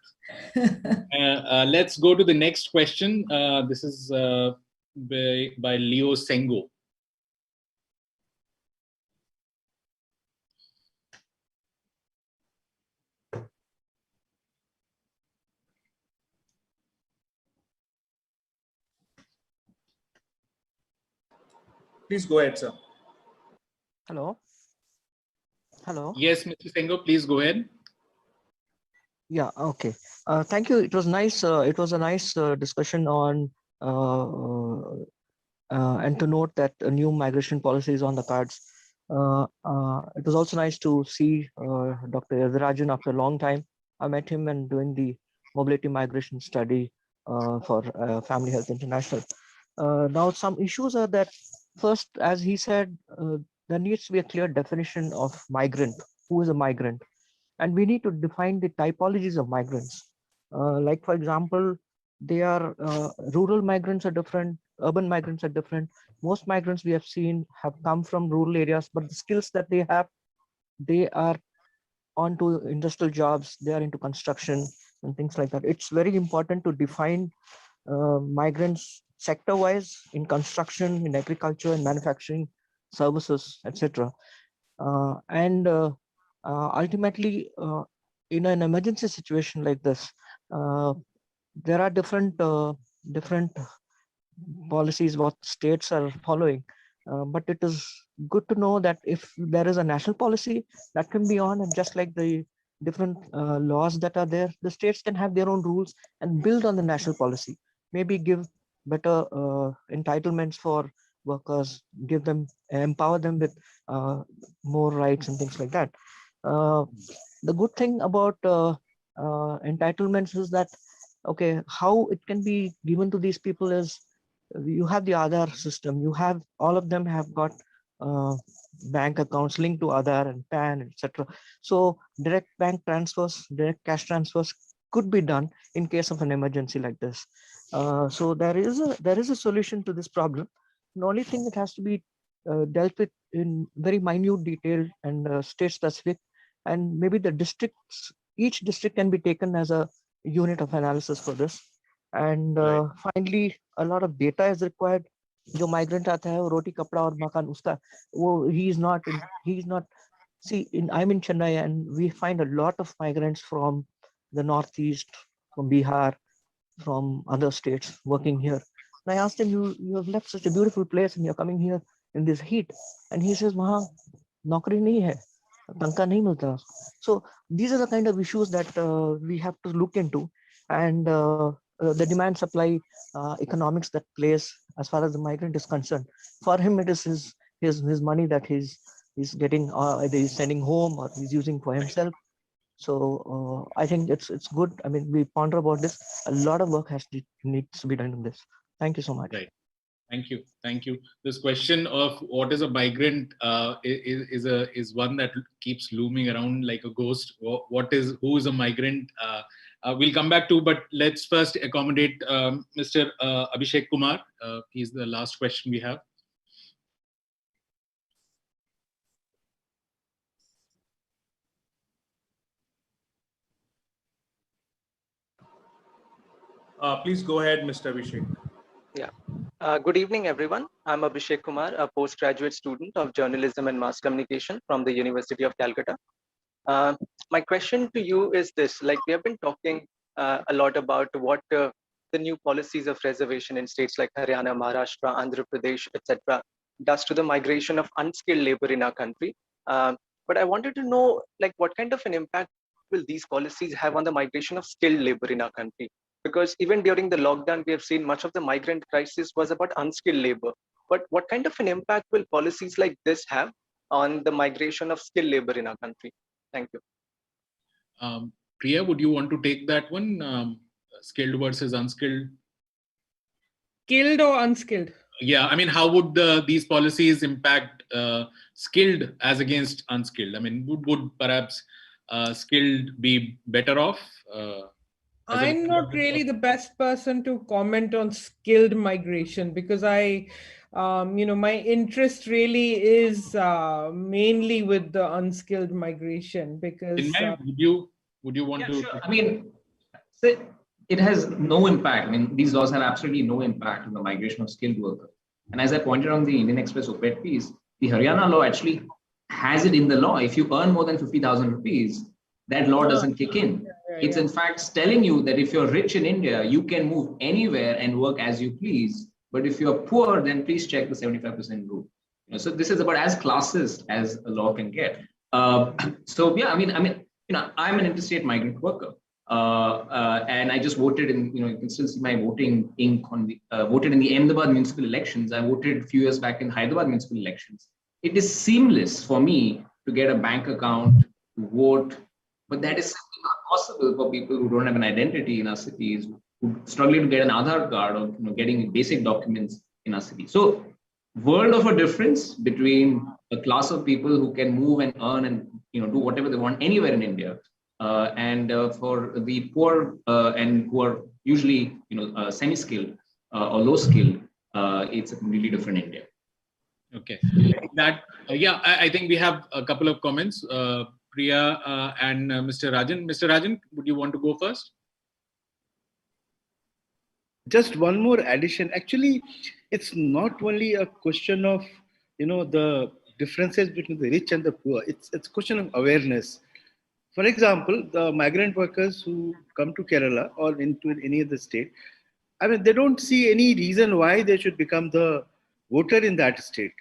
Let's go to the next question. This is by Leo Sengo. Please go ahead, sir. Hello. Hello. Yes, Mr. Sengo, please go ahead. Yeah. Okay. Thank you. It was nice. It was a nice discussion on and to note that a new migration policy is on the cards. It was also nice to see Dr. Yadirajan after a long time. I met him and doing the mobility migration study for Family Health International. Now, some issues are that first, as he said, there needs to be a clear definition of migrant. Who is a migrant? And we need to define the typologies of migrants. Like, for example, they are rural migrants are different, urban migrants are different. Most migrants we have seen have come from rural areas, but the skills that they have, they are onto industrial jobs, they are into construction and things like that. It's very important to define migrants sector-wise in construction, in agriculture, in manufacturing, services, etc. Ultimately, in an emergency situation like this, there are different policies what states are following, but it is good to know that if there is a national policy that can be on, and just like the different laws that are there, the states can have their own rules and build on the national policy. Maybe give better entitlements for workers, give them, empower them with more rights and things like that. The good thing about entitlements is that, okay, how it can be given to these people is you have the Aadhaar system, you have, all of them have got bank accounts linked to Aadhaar and PAN, etc. So direct bank transfers, direct cash transfers could be done in case of an emergency like this. So there is a solution to this problem. The only thing that has to be dealt with in very minute detail and state specific, and maybe the districts, each district can be taken as a unit of analysis for this. And finally, a lot of data is required. जो migrant आता है वो रोटी कपड़ा और मकान उसका वो he is not see, I'm in Chennai and we find a lot of migrants from the northeast, from Bihar, from other states working here. And I asked him, you have left such a beautiful place and you're coming here in this heat, and he says वहाँ नौकरी नहीं है, तनख्वाह नहीं मिलता. So these are the kind of issues that we have to look into, and the demand supply economics that plays as far as the migrant is concerned. For him, it is his money that he's getting, either he's sending home or he's using for himself. So I think it's good. I mean, we ponder about this. A lot of work needs to be done in this. Thank you so much. Right. Thank you. This question of what is a migrant is one that keeps looming around like a ghost. Who is a migrant? We'll come back to, but let's first accommodate Mr. Abhishek Kumar. He's the last question we have. Please go ahead, Mr. Abhishek. Yeah. Good evening, everyone. I'm Abhishek Kumar, a postgraduate student of journalism and mass communication from the University of Calcutta. My question to you is this: like, we have been talking a lot about what the new policies of reservation in states like Haryana, Maharashtra, Andhra Pradesh, etc., does to the migration of unskilled labor in our country. But I wanted to know, like, what kind of an impact will these policies have on the migration of skilled labor in our country? Because even during the lockdown, we have seen much of the migrant crisis was about unskilled labor. But what kind of an impact will policies like this have on the migration of skilled labor in our country? Thank you. Priya, would you want to take that one? Skilled versus unskilled? Skilled or unskilled? Yeah, I mean, how would these policies impact skilled as against unskilled? I mean, would perhaps skilled be better off? I'm not really the best person to comment on skilled migration because my interest really is mainly with the unskilled migration because. Would you want to? Sure. I mean, it has no impact. I mean, these laws have absolutely no impact on the migration of skilled workers. And as I pointed out on the Indian Express op-ed piece, the Haryana law actually has it in the law. If you earn more than 50,000 rupees, that law doesn't kick in. It's in fact telling you that if you're rich in India, you can move anywhere and work as you please. But if you're poor, then please check the 75% rule. So this is about as classist as a law can get. So yeah, I mean, I'm an interstate migrant worker. And I just voted in, you can still see my voting ink on the, voted in the Ahmedabad municipal elections. I voted a few years back in Hyderabad municipal elections. It is seamless for me to get a bank account, to vote, but that is simply not possible for people who don't have an identity in our cities, who struggle to get an Aadhaar card or getting basic documents in our city. So world of a difference between a class of people who can move and earn and do whatever they want anywhere in India, and for the poor and who are usually semi-skilled or low-skilled, it's a completely different India. Okay, I think we have a couple of comments. Priya and Mr. Rajan. Mr. Rajan, would you want to go first? Just one more addition. Actually, it's not only a question of the differences between the rich and the poor. It's a question of awareness. For example, the migrant workers who come to Kerala or into any other state, I mean, they don't see any reason why they should become the voter in that state.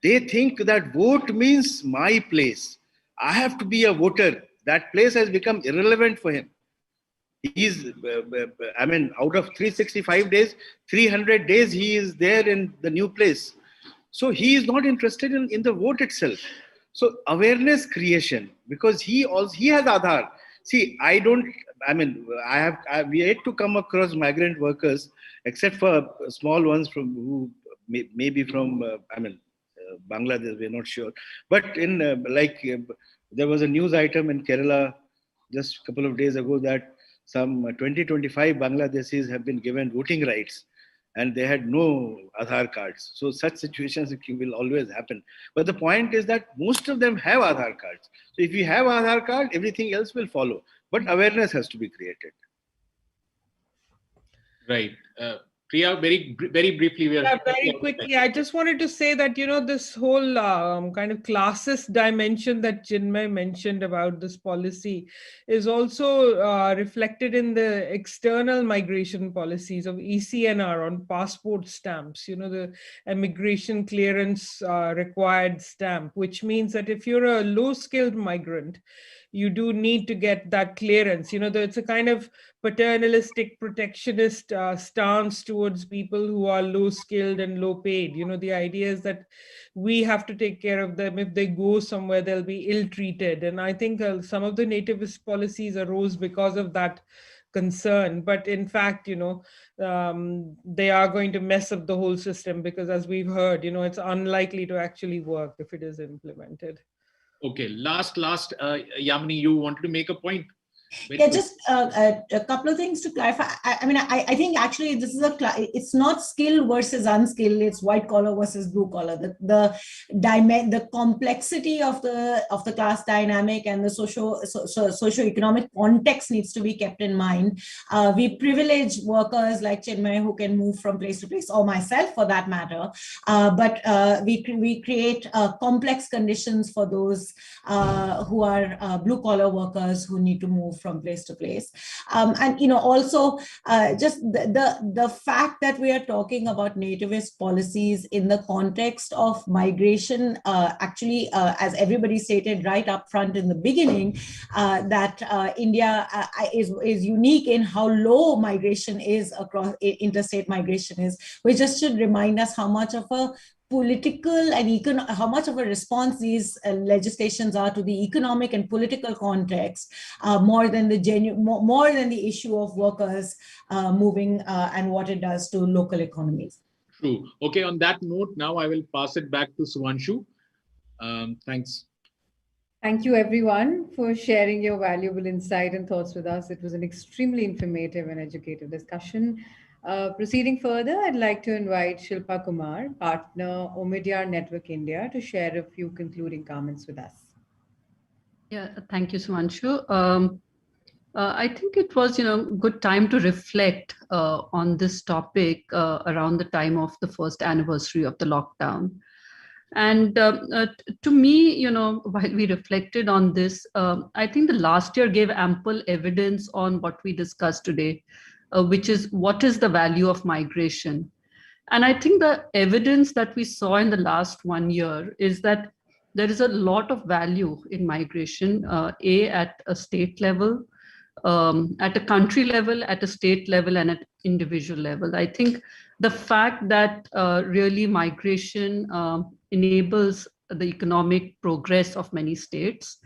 They think that vote means my place. I have to be a voter. That place has become irrelevant for him. He's, out of 365 days, 300 days he is there in the new place. So he is not interested in the vote itself. So awareness creation, because he has Aadhaar. See, we yet to come across migrant workers, except for small ones who may be from, Bangladesh, we're not sure. But in there was a news item in Kerala just a couple of days ago that some 20-25 Bangladeshis have been given voting rights and they had no Aadhaar cards. So such situations will always happen. But the point is that most of them have Aadhaar cards. So if you have Aadhaar card, everything else will follow. But awareness has to be created. Right. Priya, very briefly. Very quickly. I just wanted to say that, this whole kind of classist dimension that Chinmay mentioned about this policy is also reflected in the external migration policies of ECNR on passport stamps, the immigration clearance required stamp, which means that if you're a low-skilled migrant, you do need to get that clearance. It's a kind of paternalistic, protectionist stance towards people who are low skilled and low paid. The idea is that we have to take care of them. If they go somewhere, they'll be ill treated. And I think some of the nativist policies arose because of that concern. But in fact, they are going to mess up the whole system because, as we've heard, it's unlikely to actually work if it is implemented. Okay, last, Yamini, you wanted to make a point? Yeah, just a couple of things to clarify. I think actually this is it's not skill versus unskilled. It's white collar versus blue collar. The complexity of the class dynamic and the socio-economic context needs to be kept in mind. We privilege workers like Chinmay who can move from place to place, or myself for that matter. But we create complex conditions for those who are blue collar workers who need to move from place to place. And also just the fact that we are talking about nativist policies in the context of migration, actually, as everybody stated right up front in the beginning, that India is unique in how low migration is across, interstate migration is, which just should remind us how much of a political and how much of a response these legislations are to the economic and political context, more than the issue of workers moving and what it does to local economies. True. Okay, on that note, now I will pass it back to Suvanshu. Thanks. Thank you, everyone, for sharing your valuable insight and thoughts with us. It was an extremely informative and educative discussion. Proceeding further, I'd like to invite Shilpa Kumar, partner, Omidyar Network India, to share a few concluding comments with us. Yeah, thank you, Suvanshu. I think it was, good time to reflect on this topic around the time of the first anniversary of the lockdown. And to me, while we reflected on this, I think the last year gave ample evidence on what we discussed today, which is what is the value of migration. And I think the evidence that we saw in the last 1 year is that there is a lot of value in migration, at a state level, at a country level, at a state level, and at individual level. I think the fact that really migration enables the economic progress of many states.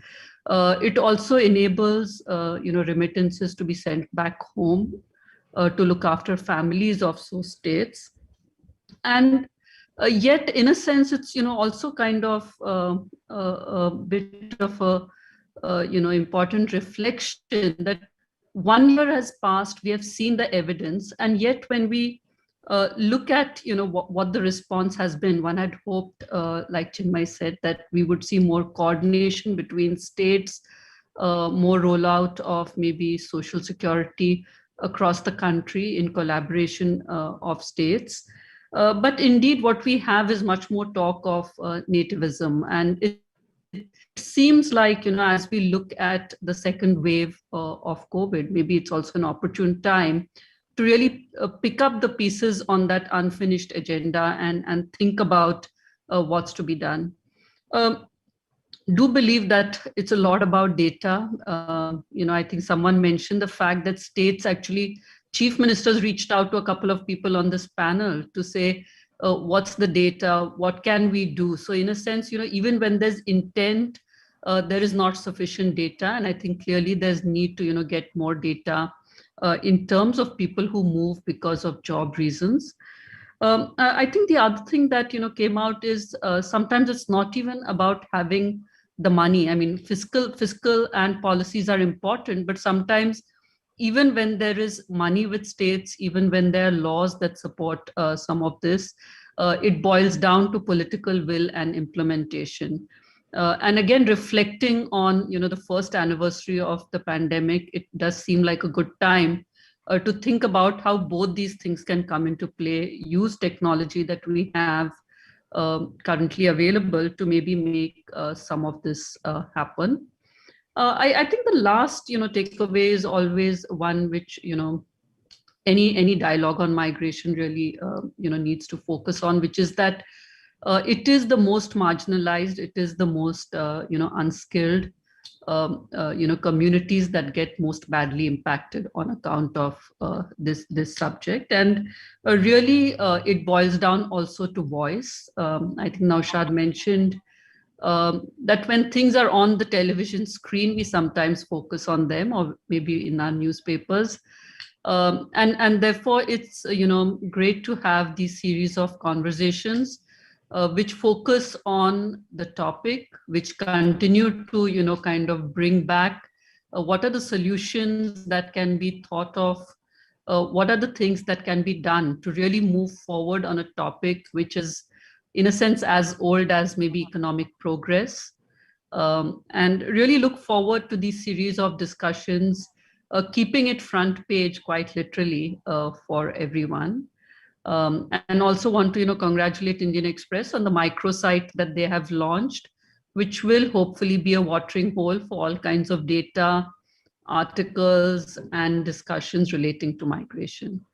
It also enables, remittances to be sent back home to look after families of those states. And yet, in a sense, it's, also kind of a bit of a, important reflection that 1 year has passed, we have seen the evidence, and yet when we look at, what the response has been, one had hoped, like Chinmay said, that we would see more coordination between states, more rollout of maybe social security across the country in collaboration of states. But indeed, what we have is much more talk of nativism. And it seems like, as we look at the second wave of COVID, maybe it's also an opportune time to really pick up the pieces on that unfinished agenda and think about what's to be done. Do believe that it's a lot about data. I think someone mentioned the fact that states actually, chief ministers reached out to a couple of people on this panel to say, what's the data, what can we do? So in a sense, even when there's intent, there is not sufficient data. And I think clearly there's need to, get more data in terms of people who move because of job reasons. I think the other thing that, came out is sometimes it's not even about having the money. I mean, fiscal and policies are important, but sometimes even when there is money with states, even when there are laws that support some of this, it boils down to political will and implementation. And again, reflecting on, the first anniversary of the pandemic, it does seem like a good time to think about how both these things can come into play, use technology that we have currently available to maybe make some of this happen. I think the last, takeaway is always one which, any dialogue on migration really, needs to focus on, which is that it is the most marginalized, it is the most, unskilled, communities that get most badly impacted on account of this subject. And really, it boils down also to voice. I think Naushad mentioned that when things are on the television screen, we sometimes focus on them, or maybe in our newspapers. And therefore, it's great to have these series of conversations which focus on the topic, which continue to kind of bring back what are the solutions that can be thought of? What are the things that can be done to really move forward on a topic which is, in a sense, as old as maybe economic progress? And really look forward to these series of discussions, keeping it front page quite literally for everyone. And also want to congratulate Indian Express on the microsite that they have launched, which will hopefully be a watering hole for all kinds of data, articles, and discussions relating to migration.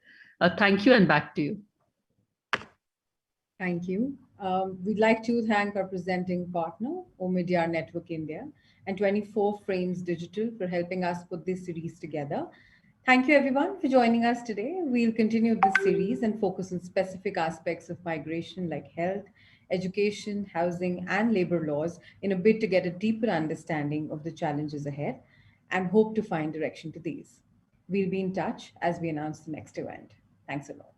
Thank you, and back to you. Thank you. We'd like to thank our presenting partner, Omidyar Network India, and 24 Frames Digital for helping us put this series together. Thank you everyone for joining us today. We'll continue this series and focus on specific aspects of migration like health, education, housing, and labor laws in a bid to get a deeper understanding of the challenges ahead and hope to find direction to these. We'll be in touch as we announce the next event. Thanks a lot.